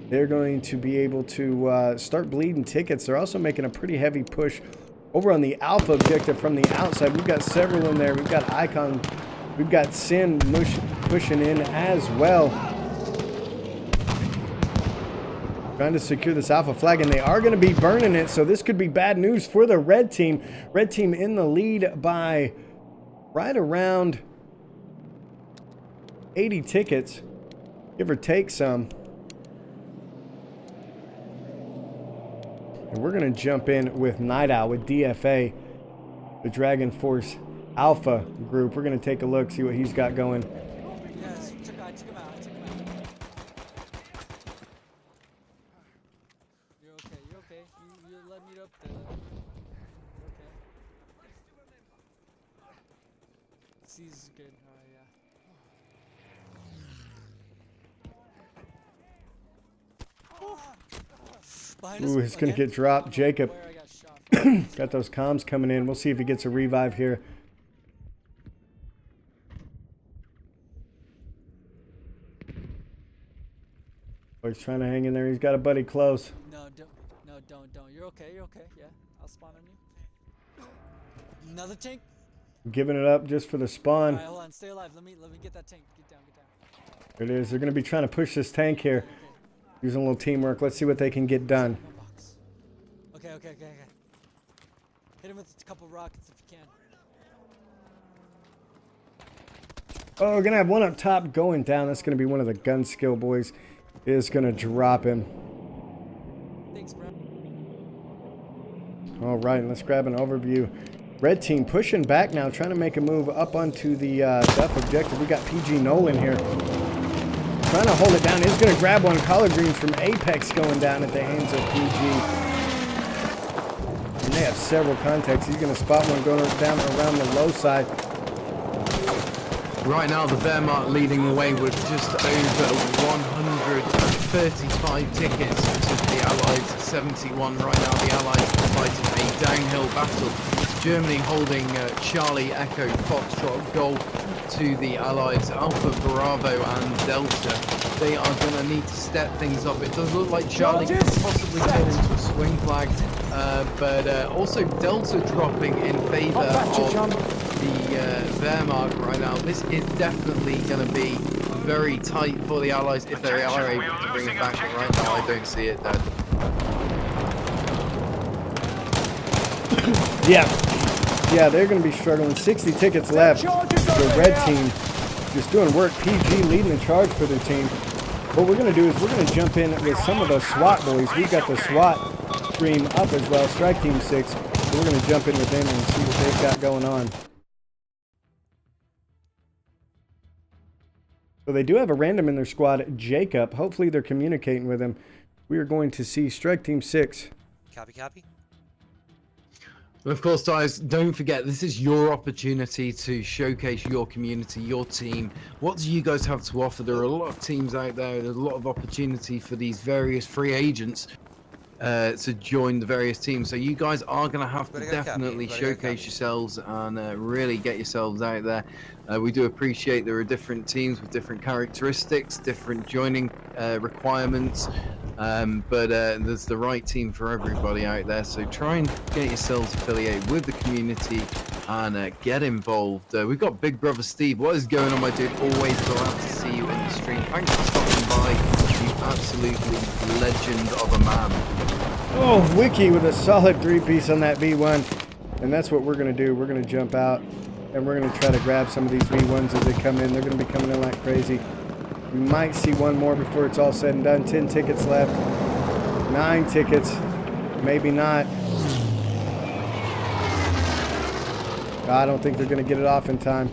they're going to be able to start bleeding tickets. They're also making a pretty heavy push over on the Alpha objective from the outside. We've got several in there. We've got Icon. We've got Sin pushing in as well. Trying to secure this Alpha flag, and they are going to be burning it, so this could be bad news for the red team. Red team in the lead by right around 80 tickets, give or take some. And we're going to jump in with Night Owl, with DFA, the Dragon Force Alpha group. We're going to take a look, see what he's got going. Yes, took him out. You're okay. You let me up there. You're okay. C's good. Ooh, he's going to get dropped. Jacob got those comms coming in. We'll see if he gets a revive here. Oh, he's trying to hang in there. He's got a buddy close. No, don't. You're okay. Yeah, I'll spawn on you. Another tank. Giving it up just for the spawn. All right, hold on. Stay alive. Let me get that tank. Get down. There it is. They're going to be trying to push this tank here. Using a little teamwork. Let's see what they can get done. Okay. Hit him with a couple rockets if you can. Oh, we're going to have one up top going down. That's going to be one of the gun skill boys. Is going to drop him. Thanks, bro. All right, let's grab an overview. Red team pushing back now, trying to make a move up onto the Duff objective. We got PG Nolan here. Trying to hold it down. He's going to grab one. Collard Greens from Apex going down at the hands of PG. And they have several contacts. He's going to spot one going down around the low side. Right now, the Wehrmacht leading the way with just over 135 tickets to the Allies 71. Right now, the Allies are fighting a downhill battle Germany holding Charlie, Echo, Foxtrot, Golf to the Allies, Alpha, Bravo and Delta. They are going to need to step things up. It does look like Charlie could possibly get into a swing flag, but also Delta dropping in favour of the Wehrmacht right now. This is definitely going to be very tight for the Allies if they are able to bring it back, but right now I don't see it, Dad. Yeah, they're going to be struggling. 60 tickets left. The red team just doing work. PG leading the charge for their team. What we're going to do is we're going to jump in with some of the SWAT boys. We've got the SWAT stream up as well, Strike Team 6. So we're going to jump in with them and see what they've got going on. So they do have a random in their squad, Jacob. Hopefully they're communicating with him. We are going to see Strike Team 6. Copy. And of course, guys, don't forget, this is your opportunity to showcase your community, your team. What do you guys have to offer? There are a lot of teams out there. There's a lot of opportunity for these various free agents to join the various teams. So you guys are going to have to definitely showcase yourselves and really get yourselves out there. We do appreciate there are different teams with different characteristics, different joining requirements. But there's the right team for everybody out there, so try and get yourselves affiliated with the community and get involved. We've got Big Brother Steve. What is going on, my dude? Always glad to see you in the stream. Thanks for stopping by, you absolutely legend of a man. Oh, Wiki with a solid 3-piece on that V1, and that's what we're going to do. We're going to jump out and we're going to try to grab some of these V1s as they come in. They're going to be coming in like crazy. We might see one more before it's all said and done. 10 tickets left. 9 tickets. Maybe not. I don't think they're going to get it off in time.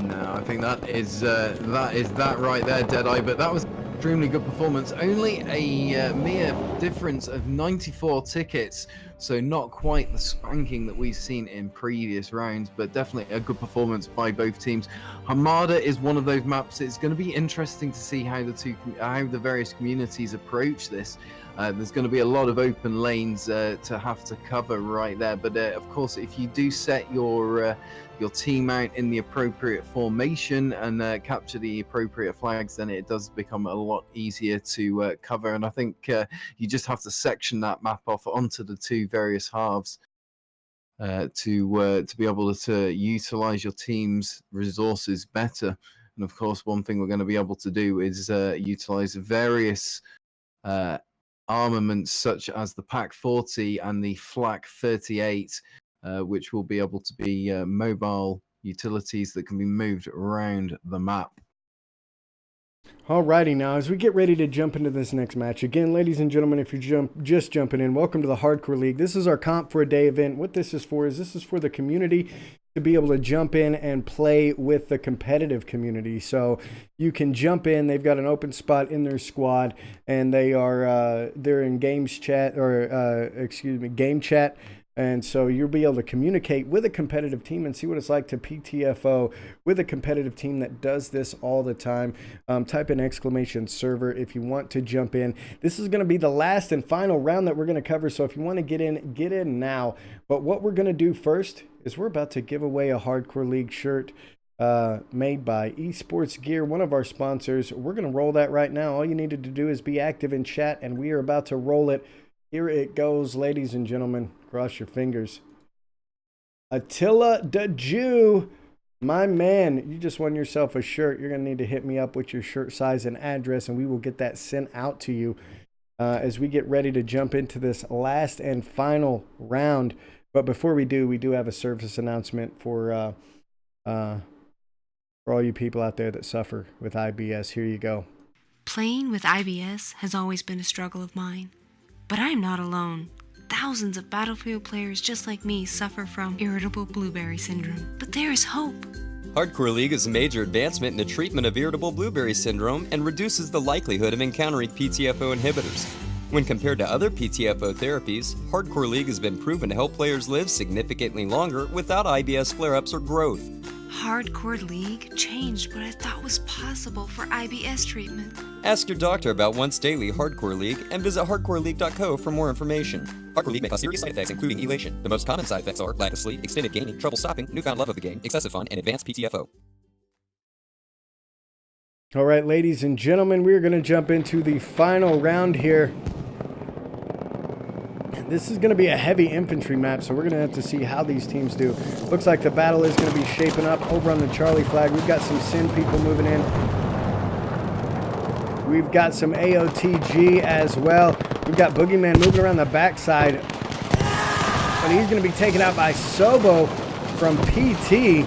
No, I think that is that right there, Deadeye. But that was extremely good performance. Only a mere difference of 94 tickets. So not quite the spanking that we've seen in previous rounds, but definitely a good performance by both teams. Hamada is one of those maps. It's going to be interesting to see how the various communities approach this. There's going to be a lot of open lanes to have to cover right there. But of course, if you do set your team out in the appropriate formation and capture the appropriate flags, then it does become a lot easier to cover. And I think you just have to section that map off onto the two various halves to be able to utilize your team's resources better. And of course, one thing we're going to be able to do is utilize various armaments such as the PaK 40 and the Flak 38, which will be able to be mobile utilities that can be moved around the map. Alrighty, now as we get ready to jump into this next match, again, ladies and gentlemen, if you're just jumping in, welcome to the Hardcore League. This is our Comp for a Day event. What this is for the community to be able to jump in and play with the competitive community. So you can jump in. They've got an open spot in their squad, and they're in game chat. And so you'll be able to communicate with a competitive team and see what it's like to PTFO with a competitive team that does this all the time. Type in !server if you want to jump in. This is going to be the last and final round that we're going to cover. So if you want to get in now. But what we're going to do first is we're about to give away a Hardcore League shirt made by Esports Gear, one of our sponsors. We're going to roll that right now. All you needed to do is be active in chat, and we are about to roll it. Here it goes, ladies and gentlemen. Cross your fingers. Attila the Jew, my man, you just won yourself a shirt. You're going to need to hit me up with your shirt size and address, and we will get that sent out to you as we get ready to jump into this last and final round. But before we do have a service announcement for all you people out there that suffer with IBS. Here you go. Playing with IBS has always been a struggle of mine. But I am not alone. Thousands of Battlefield players just like me suffer from irritable blueberry syndrome. But there is hope. Hardcore League is a major advancement in the treatment of irritable blueberry syndrome and reduces the likelihood of encountering PTFO inhibitors. When compared to other PTFO therapies, Hardcore League has been proven to help players live significantly longer without IBS flare-ups or growth. Hardcore League changed what I thought was possible for IBS treatment. Ask your doctor about Once Daily Hardcore League and visit hardcoreleague.co for more information. Hardcore League may cause serious side effects, including elation. The most common side effects are lack of sleep, extended gaming, trouble stopping, newfound love of the game, excessive fun, and advanced PTFO. All right, ladies and gentlemen, we're going to jump into the final round here. This is going to be a heavy infantry map, so we're going to have to see how these teams do. Looks like the battle is going to be shaping up over on the Charlie flag. We've got some Sin people moving in. We've got some AOTG as well. We've got Boogeyman moving around the backside. But he's going to be taken out by Sobo from PT.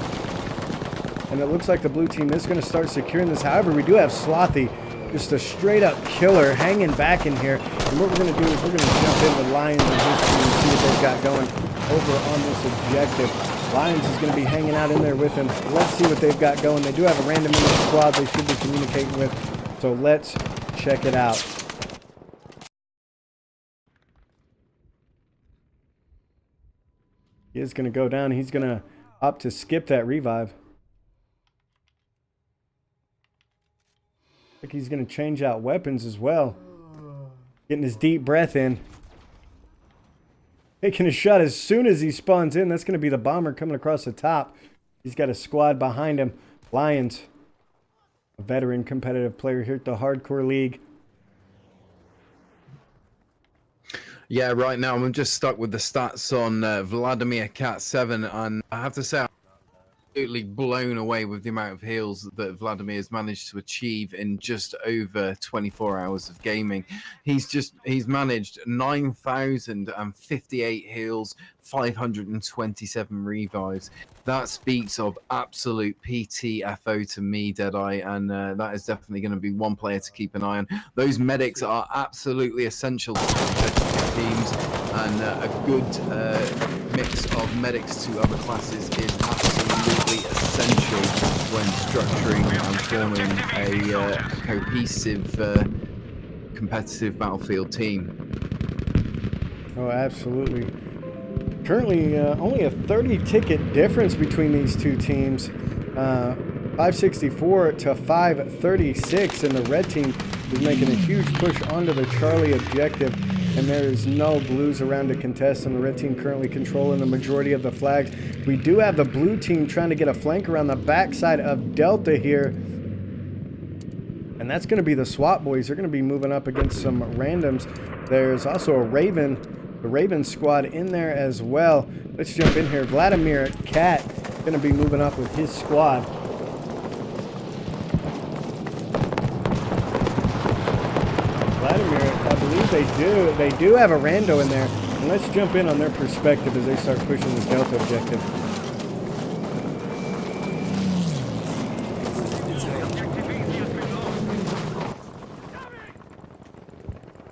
And it looks like the blue team is going to start securing this. However, we do have Slothy, just a straight-up killer hanging back in here. And what we're going to do is we're going to jump in with Lions and his team and see what they've got going over on this objective. Lions is going to be hanging out in there with him. Let's see what they've got going. They do have a random in the squad they should be communicating with. So let's check it out. He is going to go down. He's going to opt to skip that revive. I think he's going to change out weapons as well. Getting his deep breath in. Taking a shot as soon as he spawns in. That's going to be the bomber coming across the top. He's got a squad behind him. Lions, a veteran competitive player here at the Hardcore League. Yeah, right now I'm just stuck with the stats on Vladimir Cat 7, and I have to say I'm absolutely blown away with the amount of heals that Vladimir has managed to achieve in just over 24 hours of gaming. He's managed 9,058 heals, 527 revives. That speaks of absolute PTFO to me, Deadeye, and that is definitely going to be one player to keep an eye on. Those medics are absolutely essential to competitive teams, and a good mix of medics to other classes is absolutely essential when structuring and forming a cohesive competitive battlefield team. Oh, absolutely. Currently, only a 30-ticket difference between these two teams. 564 to 536, and the red team is making a huge push onto the Charlie objective, and there is no blues around to contest, and the red team currently controlling the majority of the flags. We do have the blue team trying to get a flank around the backside of Delta here, and that's going to be the SWAT boys. They're going to be moving up against some randoms. There's also a Raven, the Raven squad in there as well. Let's jump in here. Vladimir Cat going to be moving up with his squad. Vladimir, I believe they do have a rando in there. And let's jump in on their perspective as they start pushing this Delta objective.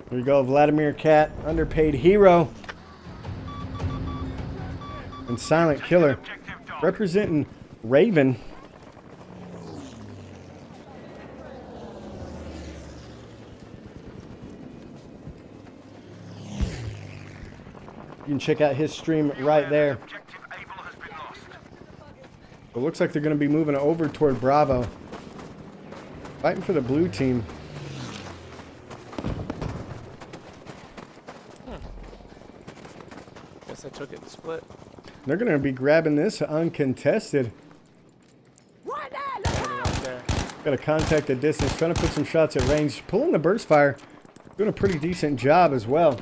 Here we go, Vladimir Cat, underpaid hero. And Silent Killer, representing Raven. You can check out his stream right there. It looks like they're going to be moving over toward Bravo. Fighting for the blue team. Guess I took it and split. They're going to be grabbing this uncontested. Got to contact the distance, trying to put some shots at range. Pulling the burst fire. Doing a pretty decent job as well.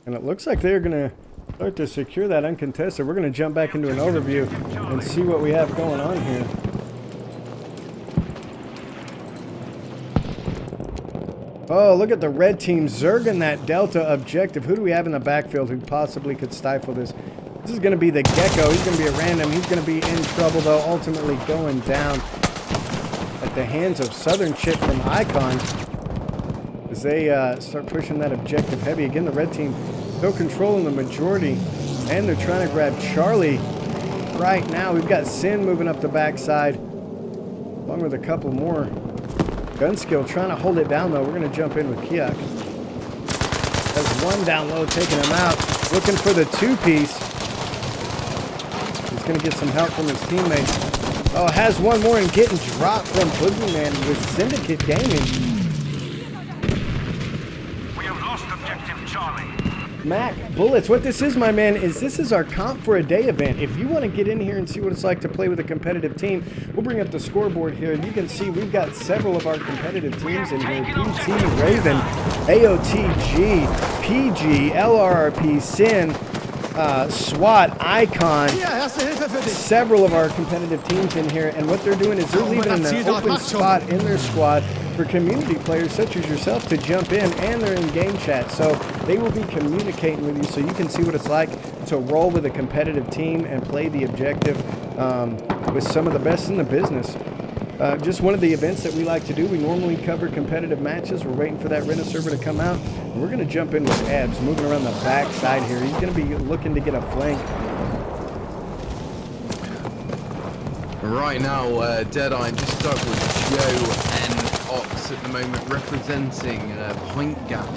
And it looks like they're going to start to secure that uncontested. We're going to jump back into an overview and see what we have going on here. Oh, look at the red team zerging that Delta objective. Who do we have in the backfield who possibly could stifle this? This is going to be the Gecko. He's going to be a random. He's going to be in trouble, though, ultimately going down at the hands of Southern Chip from Icon as they start pushing that objective heavy. Again, the red team still controlling the majority, and they're trying to grab Charlie right now. We've got Sin moving up the backside, along with a couple more. Gunskill trying to hold it down, though. We're going to jump in with Kiak. Has one down low, taking him out. Looking for the two-piece. He's going to get some help from his teammates. Oh, has one more and getting dropped from Boogeyman with Syndicate Gaming. We have lost objective Charlie. Mac Bullets, what this is, my man, is this is our Comp for a Day event. If you want to get in here and see what it's like to play with a competitive team, we'll bring up the scoreboard here. You can see we've got several of our competitive teams in here. PT, Raven, AOTG, PG, LRRP, Sin, SWAT, Icon, several of our competitive teams in here, and what they're doing is they're leaving an open spot in their squad for community players such as yourself to jump in, and they're in game chat, so they will be communicating with you so you can see what it's like to roll with a competitive team and play the objective with some of the best in the business. Just one of the events that we like to do. We normally cover competitive matches. We're waiting for that Rena server to come out. And we're going to jump in with Ebbs, moving around the back side here. He's going to be looking to get a flank. Right now, Deadeye just stuck with Joe and Ox at the moment, representing Point Gap.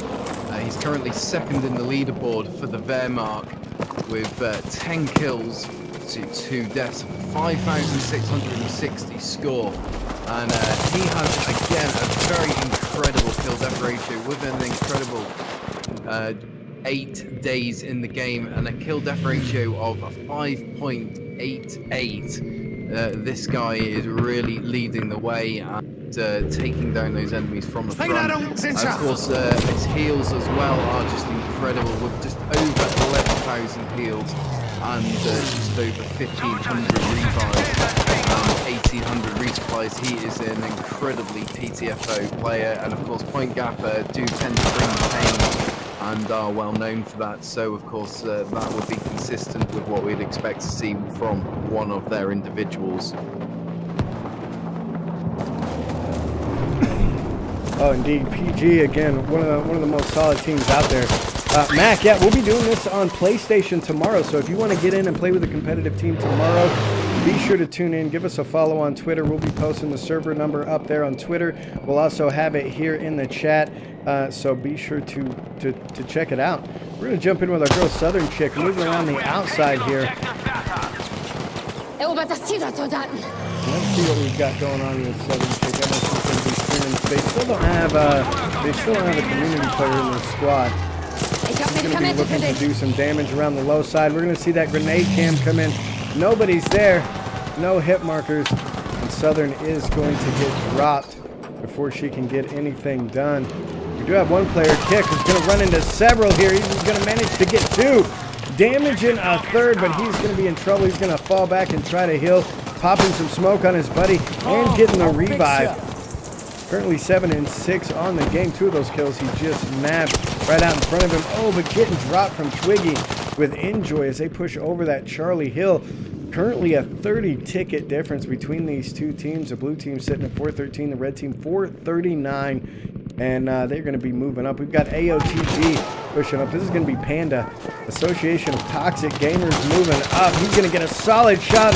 He's currently second in the leaderboard for the Wehrmacht with 10 kills to 2 deaths, 5,660 score, and he has again a very incredible kill death ratio with an incredible 8 days in the game and a kill death ratio of 5.88. This guy is really leading the way and taking down those enemies from the front. Of course, his heals as well are just incredible, with just over 11,000 heals and just over 1,500 revives and 1,800 resupplies. He is an incredibly PTFO player, and of course Point Gap do tend to bring pain and are well known for that, so of course that would be consistent with what we'd expect to see from one of their individuals. Oh, indeed, PG again, one of the most solid teams out there. Mac, yeah, we'll be doing this on PlayStation tomorrow, so if you want to get in and play with a competitive team tomorrow, be sure to tune in. Give us a follow on Twitter. We'll be posting the server number up there on Twitter. We'll also have it here in the chat, so be sure to check it out. We're going to jump in with our girl Southern Chick, moving around the outside here. Let's see what we've got going on with Southern Chick. I know she's going to be streaming. They still don't have a community player in their squad. He's going to be looking to do some damage around the low side. We're going to see that grenade cam come in. Nobody's there. No hit markers. And Southern is going to get dropped before she can get anything done. We do have one player, Kick, who's going to run into several here. He's going to manage to get 2. Damaging a third, but he's going to be in trouble. He's going to fall back and try to heal. Popping some smoke on his buddy and getting the revive. Currently 7 and 6 on the game. 2 of those kills he just nabbed right out in front of him. Oh, but getting dropped from Twiggy with Enjoy as they push over that Charlie Hill. Currently a 30 ticket difference between these two teams. The blue team sitting at 413, the red team 439. And they're going to be moving up. We've got AOTG pushing up. This is going to be Panda. Association of Toxic Gamers moving up. He's going to get a solid shot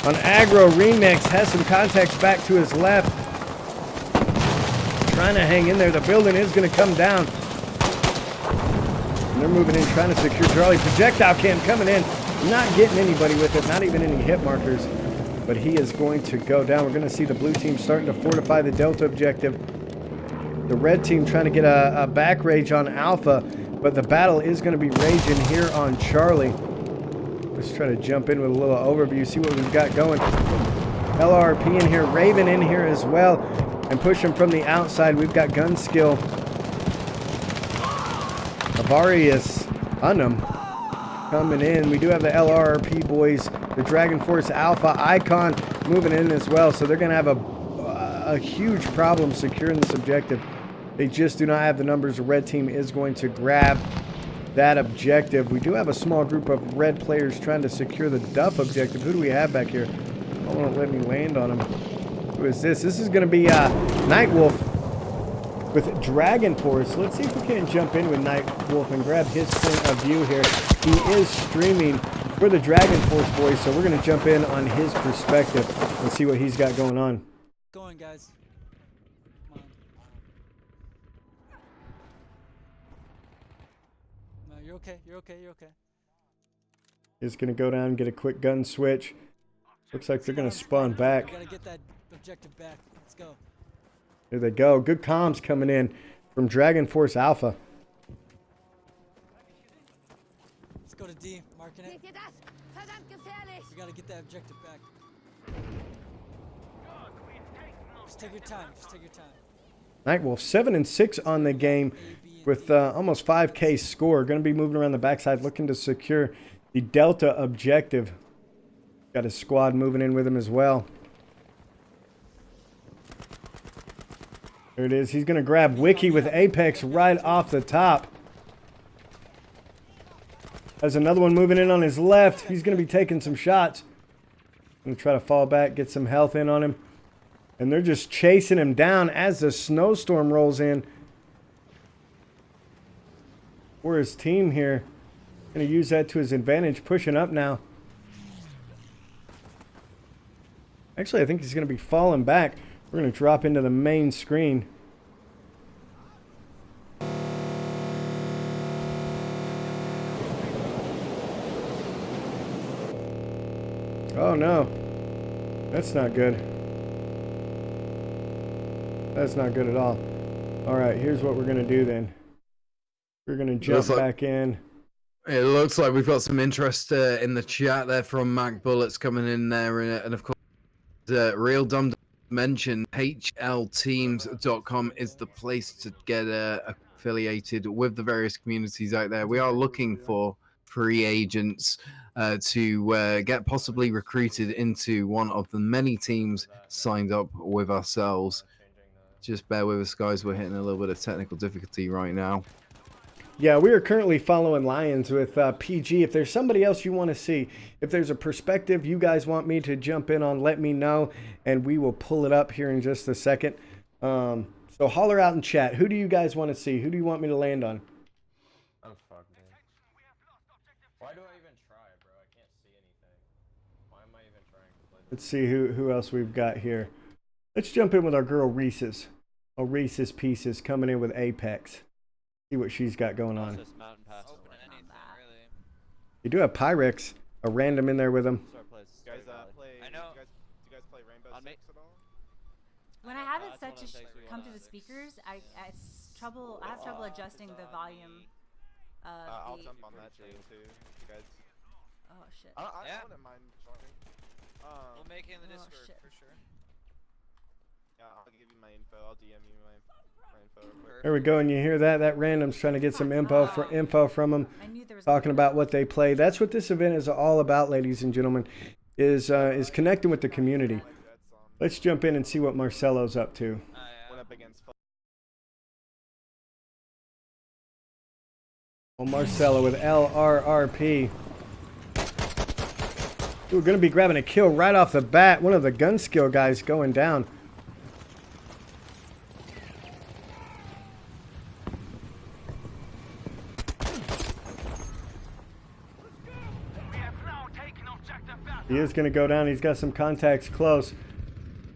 on Aggro Remix. Has some contacts back to his left. Trying to hang in there. The building is going to come down. And they're moving in, trying to secure Charlie. Projectile cam coming in. Not getting anybody with it. Not even any hit markers. But he is going to go down. We're going to see the blue team starting to fortify the Delta objective. The red team trying to get a back rage on Alpha. But the battle is going to be raging here on Charlie. Let's try to jump in with a little overview. See what we've got going. LRP in here. Raven in here as well. And push him from the outside. We've got gun skill. Avarius Unum coming in. We do have the LRP boys. The Dragon Force Alpha Icon moving in as well. So they're going to have a huge problem securing this objective. They just do not have the numbers. The red team is going to grab that objective. We do have a small group of red players trying to secure the Duff objective. Who do we have back here? I won't let me land on him. Who is this? This is going to be Nightwolf with Dragon Force. Let's see if we can jump in with Nightwolf and grab his point of view here. He is streaming for the Dragon Force boys, so we're going to jump in on his perspective and see what he's got going on. Going, guys. Come on. No, you're okay. You're okay. You're okay. Is going to go down and get a quick gun switch. Looks like they're going to spawn back. We gotta get that objective back. Let's go. There they go. Good comms coming in from Dragon Force Alpha. Let's go to D, marking it. We gotta get that objective back. Just take your time. Just take your time. Nightwolf 7-6 on the game with almost 5K score. Going to be moving around the backside looking to secure the Delta objective. Got a squad moving in with him as well. There it is. He's going to grab Wiki with Apex right off the top. Has another one moving in on his left. He's going to be taking some shots. Going to try to fall back, get some health in on him. And they're just chasing him down as the snowstorm rolls in. For his team here. Going to use that to his advantage, pushing up now. Actually, I think he's going to be falling back. We're going to drop into the main screen. Oh no. That's not good. That's not good at all. Alright, here's what we're going to do then. We're going to jump back in. It looks like we've got some interest in the chat there from Mac Bullets coming in there. And of course, Real Dumb mentioned HLteams.com is the place to get affiliated with the various communities out there. We are looking for free agents to get possibly recruited into one of the many teams signed up with ourselves. Just bear with us, guys. We're hitting a little bit of technical difficulty right now. Yeah, we are currently following Lions with PG. If there's somebody else you want to see, if there's a perspective you guys want me to jump in on, let me know, and we will pull it up here in just a second. So holler out in chat. Who do you guys want to see? Who do you want me to land on? I'm fucked, man. Why do I even try, bro? I can't see anything. Why am I even trying to play this? Let's see who else we've got here. Let's jump in with our girl Reese's. Oh, Reese's Pieces coming in with Apex. See what she's got going on. You do have Pyrex, a random in there with him. Do you guys play Rainbow Six at all? When I have it set to come to the speakers, I have trouble adjusting the volume. I'll jump on that train too. You guys. Oh shit. I wouldn't mind joining. We'll make it in the Discord for sure. Yeah, I'll give you my info. I'll DM you my info. There we go, and you hear that? That random's trying to get some info from them, talking about what they play. That's what this event is all about, ladies and gentlemen, is connecting with the community. Let's jump in and see what Marcelo's up to. Well, Marcelo with LRRP. We're going to be grabbing a kill right off the bat. One of the gun skill guys going down. He is going to go down. He's got some contacts close.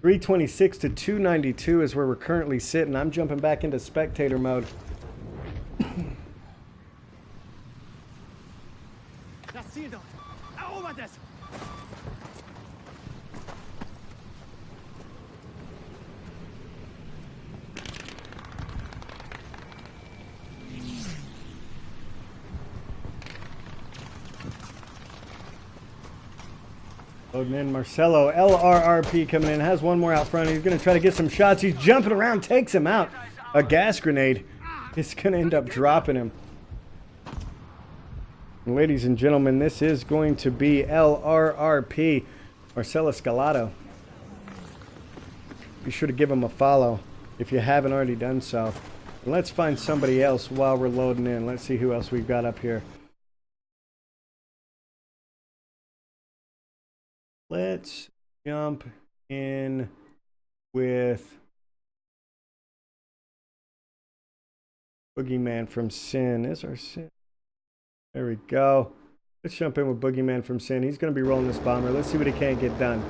326 to 292 is where we're currently sitting. I'm jumping back into spectator mode. Das Ziel dort. Erobert es! Loading in Marcelo. LRRP coming in. Has one more out front. He's going to try to get some shots. He's jumping around. Takes him out. A gas grenade. It's going to end up dropping him. And ladies and gentlemen, this is going to be LRRP. Marcelo Scalado. Be sure to give him a follow if you haven't already done so. And let's find somebody else while we're loading in. Let's see who else we've got up here. Let's jump in with Boogeyman from Sin. Is our Sin? There we go. Let's jump in with Boogeyman from Sin. He's going to be rolling this bomber. Let's see what he can't get done.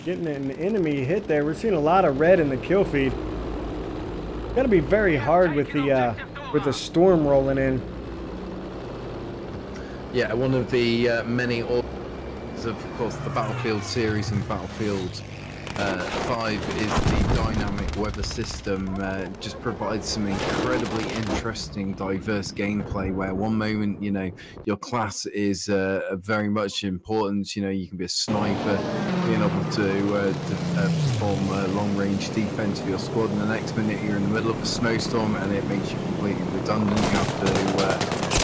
getting an enemy hit there. We're seeing a lot of red in the kill feed. Got to be very hard with the storm rolling in. Yeah, one of the many of course, the Battlefield series and Battlefield 5 is the dynamic weather system. Just provides some incredibly interesting, diverse gameplay where one moment, you know, your class is very much important. You know, you can be a sniper, being able to perform long-range defense for your squad, and the next minute you're in the middle of a snowstorm and it makes you completely redundant. You have to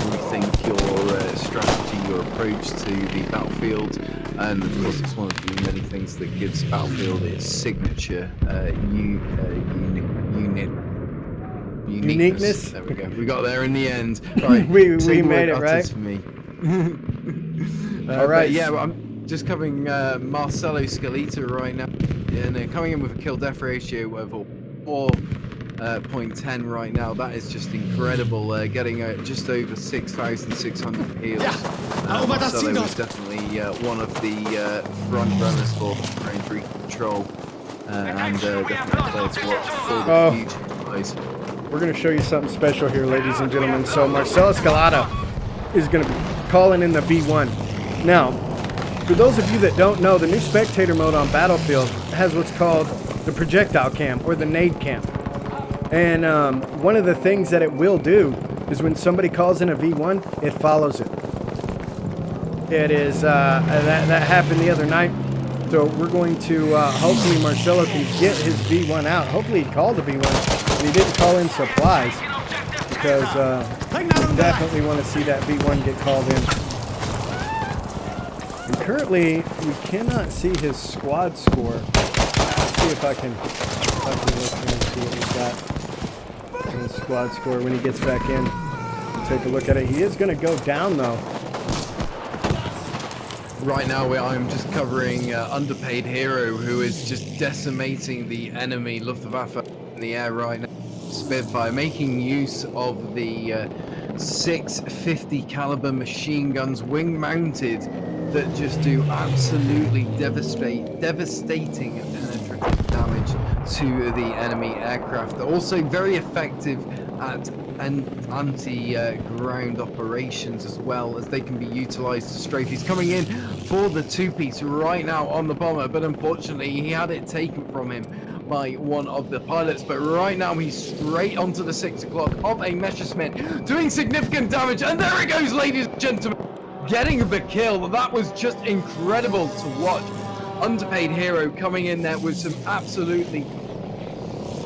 rethink your strategy, your approach to the battlefield, and of course it's one of the many things that gives Battlefield its signature uniqueness. There we go. We got there in the end. Right, we made it right. For me. All right. Yeah, I'm just covering Marcelo Scalita right now, and coming in with a kill-death ratio of 4.10 right now. That is just incredible. Getting just over 6,600 heals. Marcelo is definitely one of the front runners for range control, and definitely a player to watch for the future, guys. We're going to show you something special here, ladies and gentlemen. So Marcelo Scalata is going to be calling in the V1. Now, for those of you that don't know, the new spectator mode on Battlefield has what's called the projectile cam or the nade cam. And one of the things that it will do is when somebody calls in a V1, it follows it. It is, that happened the other night. So we're going to, hopefully Marcelo can get his V1 out. Hopefully he called the V1, and he didn't call in supplies, because we definitely want to see that V1 get called in. And currently, we cannot see his squad score. Let's see if I can look here and see what he's got. His squad score when he gets back in. We'll take a look at it. He is going to go down, though. Right now, I'm just covering Underpaid Hero, who is just decimating the enemy Luftwaffe in the air right now. Spitfire, making use of the 650 caliber machine guns, wing-mounted, that just do absolutely devastating penetrative damage to the enemy aircraft. They're also very effective at anti-ground operations, as well as they can be utilized to strafe. He's coming in for the two-piece right now on the bomber, but unfortunately he had it taken from him by one of the pilots. But right now he's straight onto the 6 o'clock of a Messerschmitt, doing significant damage, and there it goes, ladies and gentlemen, getting the kill. That was just incredible to watch. Underpaid Hero coming in there with some absolutely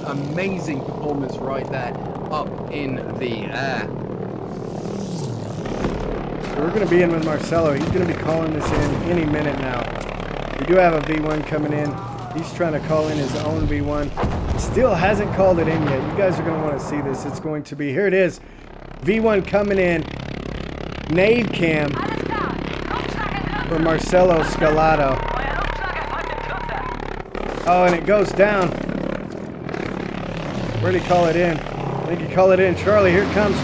amazing performance right there, up in the air. We're going to be in with Marcelo. He's going to be calling this in any minute now. We do have a V1 coming in. He's trying to call in his own V1. Still hasn't called it in yet. You guys are going to want to see this. It's going to be, here it is. V1 coming in. Nade cam for Marcelo Scalata. Oh, and it goes down. Where'd he call it in? I think he called it in. Charlie, here it comes.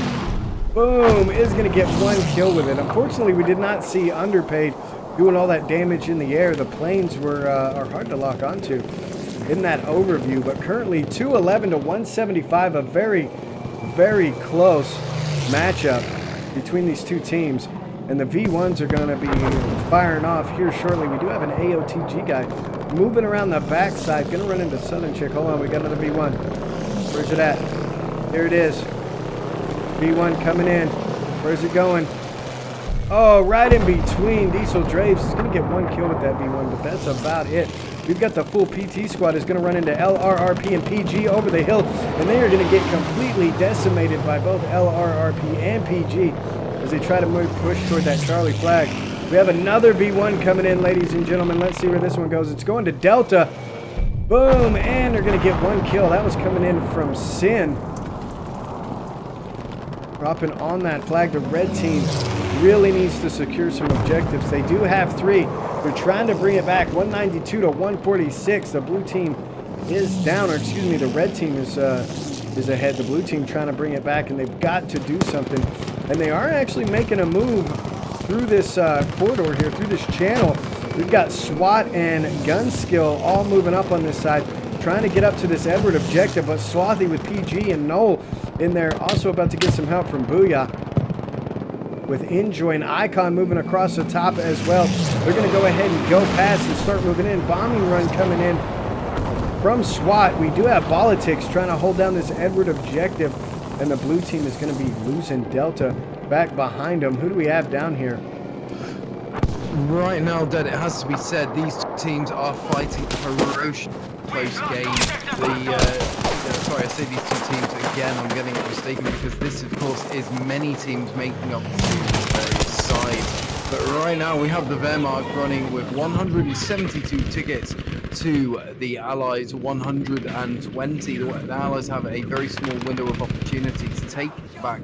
Boom, is going to get one kill with it. Unfortunately, we did not see Underpaid doing all that damage in the air. The planes are hard to lock onto in that overview. But currently, 211 to 175, a very, very close matchup between these two teams. And the V1s are going to be firing off here shortly. We do have an AOTG guy moving around the backside. Going to run into Southern Chick. Hold on, we got another V1. Where's it at? Here it is. V1 coming in. Where's it going? Oh, right in between. Diesel Draves is going to get one kill with that V1, but that's about it. We've got the full PT squad is going to run into LRRP and PG over the hill, and they are going to get completely decimated by both LRRP and PG as they try to push toward that Charlie flag. We have another V1 coming in, ladies and gentlemen. Let's see where this one goes. It's going to Delta. Boom, and they're going to get one kill. That was coming in from Sin. Dropping on that flag. The red team really needs to secure some objectives. They do have 3. They're trying to bring it back. 192 to 146. The blue team is down, or excuse me, the red team is ahead. The blue team trying to bring it back, and they've got to do something. And they are actually making a move through this corridor here, through this channel. We've got SWAT and gun skill all moving up on this side, trying to get up to this Edward objective, but Slothy with PG and Noel in there, also about to get some help from Booyah. With Enjoy and Icon moving across the top as well. They're going to go ahead and go past and start moving in. Bombing run coming in from SWAT. We do have Politics trying to hold down this Edward objective, and the blue team is going to be losing Delta back behind them. Who do we have down here? Right now, Dad, it has to be said, these two teams are fighting a ferocious close game. Sorry, I say these two teams again, I'm getting it mistaken because this, of course, is many teams making up the various sides. But right now, we have the Wehrmacht running with 172 tickets to the Allies 120. The Allies have a very small window of opportunity to take back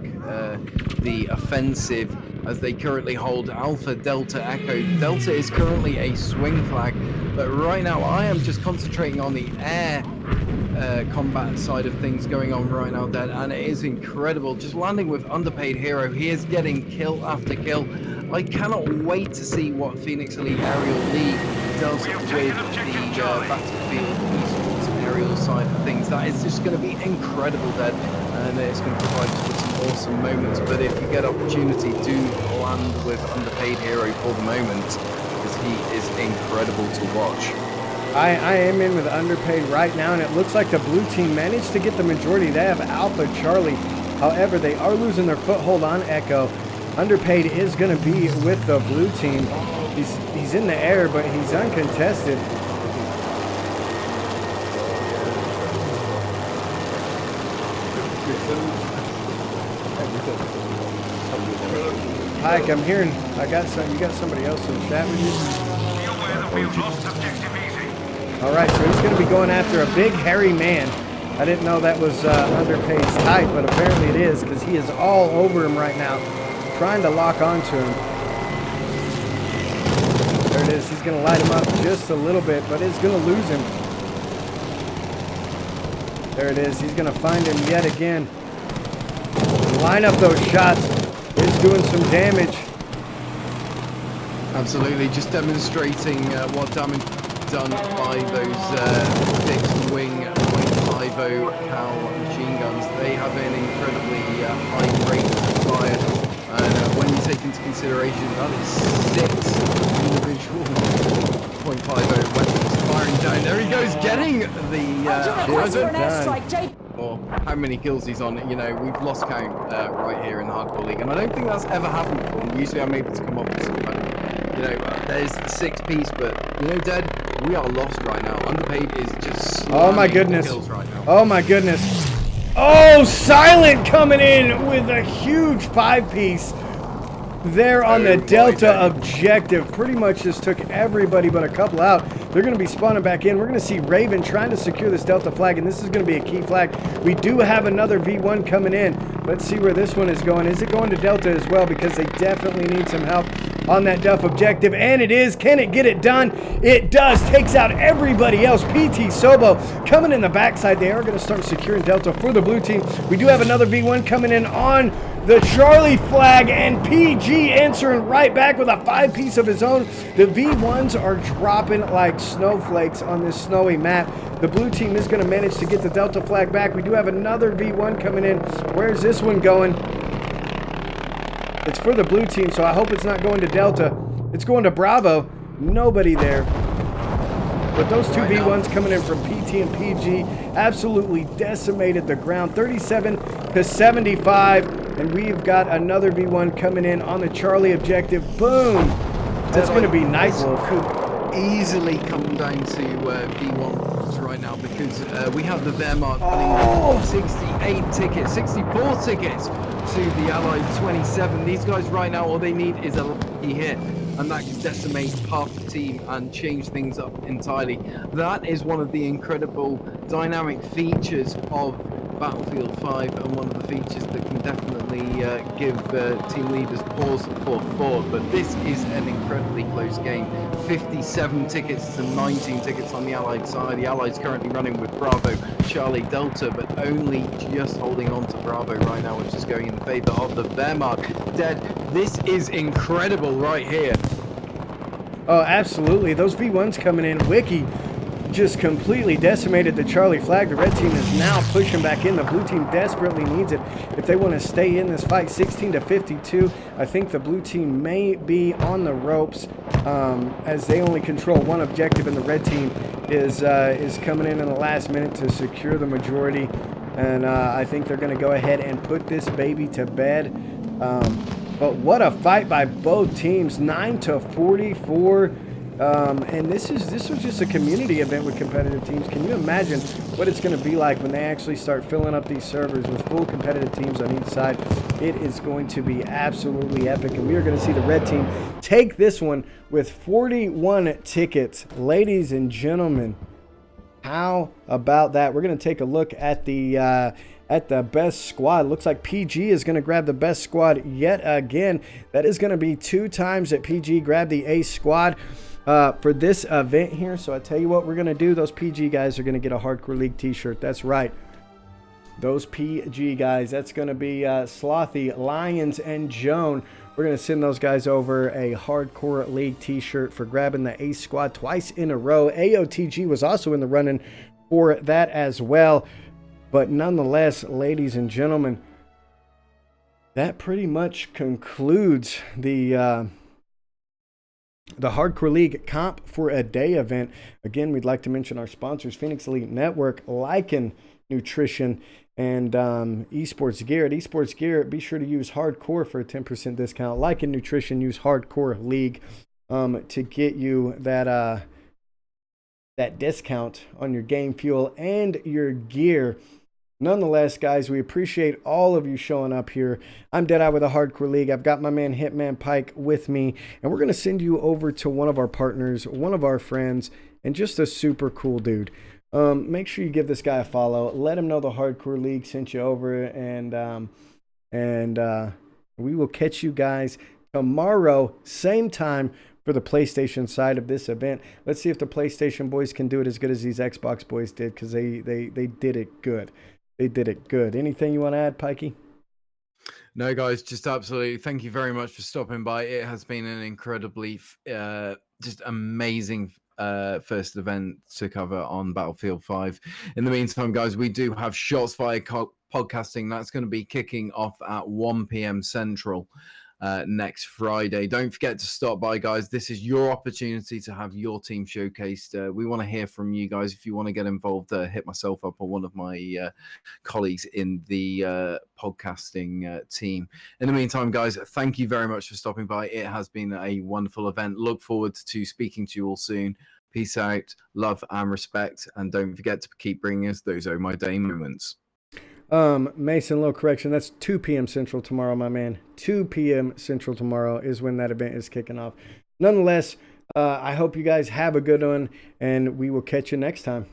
the offensive as they currently hold Alpha, Delta, Echo. Delta is currently a swing flag, but right now I am just concentrating on the air combat side of things going on right now, Dad, and it is incredible. Just landing with Underpaid Hero, he is getting kill after kill. I cannot wait to see what Phoenix Elite Aerial League does with the Battlefield esports aerial side of things. That is just going to be incredible, Dad, and it's going to provide us with some awesome moments. But if you get opportunity, do land with Underpaid Hero for the moment, because he is incredible to watch. I am in with Underpaid right now, and it looks like the blue team managed to get the majority. They have Alpha, Charlie. However, they are losing their foothold on Echo. Underpaid is going to be with the blue team. He's in the air, but he's uncontested. Pike, I'm hearing. You got somebody else in the chat with you. All right, so he's going to be going after a big hairy man. I didn't know that was Underpaid's type, but apparently it is, because he is all over him right now, trying to lock onto him. There it is. He's going to light him up just a little bit, but it's going to lose him. There it is. He's going to find him yet again. Line up those shots. It's doing some damage. Absolutely. Just demonstrating what damage done by those fixed wing .50 cal machine guns. They have an incredibly high rate of fire, and when you take into consideration that is 6 individual .50 weapons firing down. There he goes, getting the or how many kills he's on. You know, we've lost count right here in Hardcore League, and I don't think that's ever happened before. Usually I'm able to come up with some kind of, there's the 6 piece, but Dad, we are lost right now. Underpaid is just oh my goodness. Kills right now. Oh my goodness. Oh, Silent coming in with a huge 5-piece there on the Delta objective. Pretty much just took everybody but a couple out. They're going to be spawning back in. We're going to see Raven trying to secure this Delta flag, and this is going to be a key flag. We do have another V1 coming in. Let's see where this one is going. Is it going to Delta as well? Because they definitely need some help on that Duff objective, and it is. Can it get it done? It does. Takes out everybody else. PT Sobo coming in the backside. They are going to start securing Delta for the blue team. We do have another V1 coming in on the Charlie flag, and PG answering right back with a 5-piece of his own. The V1s are dropping like snowflakes on this snowy map. The blue team is going to manage to get the Delta flag back. We do have another V1 coming in. Where's this one going? It's for the blue team, so I hope it's not going to Delta. It's going to Bravo. Nobody there. But those two V1s coming in from PT and PG absolutely decimated the ground. 37-75. And we've got another V1 coming in on the Charlie objective. Boom! That's going to be Nightwolf. Could easily come down to V1 right now, because we have the Wehrmacht running 68 tickets, 64 tickets to the Allied 27. These guys right now, all they need is a lucky hit, and that can decimate half the team and change things up entirely. That is one of the incredible dynamic features of Battlefield 5, and one of the features that can definitely give team leaders pause for thought. But this is an incredibly close game. 57 tickets to 19 tickets on the Allied side. The Allies currently running with Bravo, Charlie, Delta, but only just holding on to Bravo right now, which is going in favour of the Wehrmacht. Dead. This is incredible right here. Oh, absolutely. Those V1s coming in. Wiki just completely decimated the Charlie flag. The red team is now pushing back in. The blue team desperately needs it if they want to stay in this fight. 16-52. I think the blue team may be on the ropes as they only control one objective, and the red team is coming in the last minute to secure the majority. And I think they're going to go ahead and put this baby to bed. But what a fight by both teams, 9-44. And this was just a community event with competitive teams. Can you imagine what it's going to be like when they actually start filling up these servers with full competitive teams on each side? It is going to be absolutely epic, and we are going to see the red team take this one with 41 tickets. Ladies and gentlemen, how about that? We're going to take a look at the best squad. Looks like PG is going to grab the best squad yet again. That is going to be 2 times that PG grabbed the ace squad for this event here. So I tell you what we're going to do. Those PG guys are going to get a Hardcore League t-shirt. That's right. Those PG guys. That's going to be Slothy, Lions, and Joan. We're going to send those guys over a Hardcore League t-shirt for grabbing the ace squad twice in a row. AOTG was also in the running for that as well. But nonetheless, ladies and gentlemen, that pretty much concludes the Hardcore League Comp for a Day event. Again, we'd like to mention our sponsors, Phoenix Elite Network, Lycan Nutrition, and Esports Gear. At Esports Gear, be sure to use Hardcore for a 10% discount. Lycan Nutrition, use Hardcore League to get you that discount on your game fuel and your gear. Nonetheless, guys, we appreciate all of you showing up here. I'm Deadeye with the Hardcore League. I've got my man Hitman Pike with me, and we're going to send you over to one of our partners, one of our friends, and just a super cool dude. Make sure you give this guy a follow. Let him know the Hardcore League sent you over, and we will catch you guys tomorrow, same time, for the PlayStation side of this event. Let's see if the PlayStation boys can do it as good as these Xbox boys did, because they did it good. They did it good. Anything you want to add, Pikey? No, guys, just absolutely. Thank you very much for stopping by. It has been an incredibly, just amazing first event to cover on Battlefield 5. In the meantime, guys, we do have Shots Fired podcasting. That's going to be kicking off at 1 p.m. Central. Next Friday. Don't forget to stop by, guys. This is your opportunity to have your team showcased. We want to hear from you guys. If you want to get involved, hit myself up or one of my colleagues in the podcasting team. In the meantime, guys, thank you very much for stopping by. It has been a wonderful event. Look forward to speaking to you all soon. Peace out, love and respect, and don't forget to keep bringing us those Oh My Day moments. Mason, little correction. That's 2 p.m. Central tomorrow, my man. 2 p.m. Central tomorrow is when that event is kicking off. Nonetheless, I hope you guys have a good one, and we will catch you next time.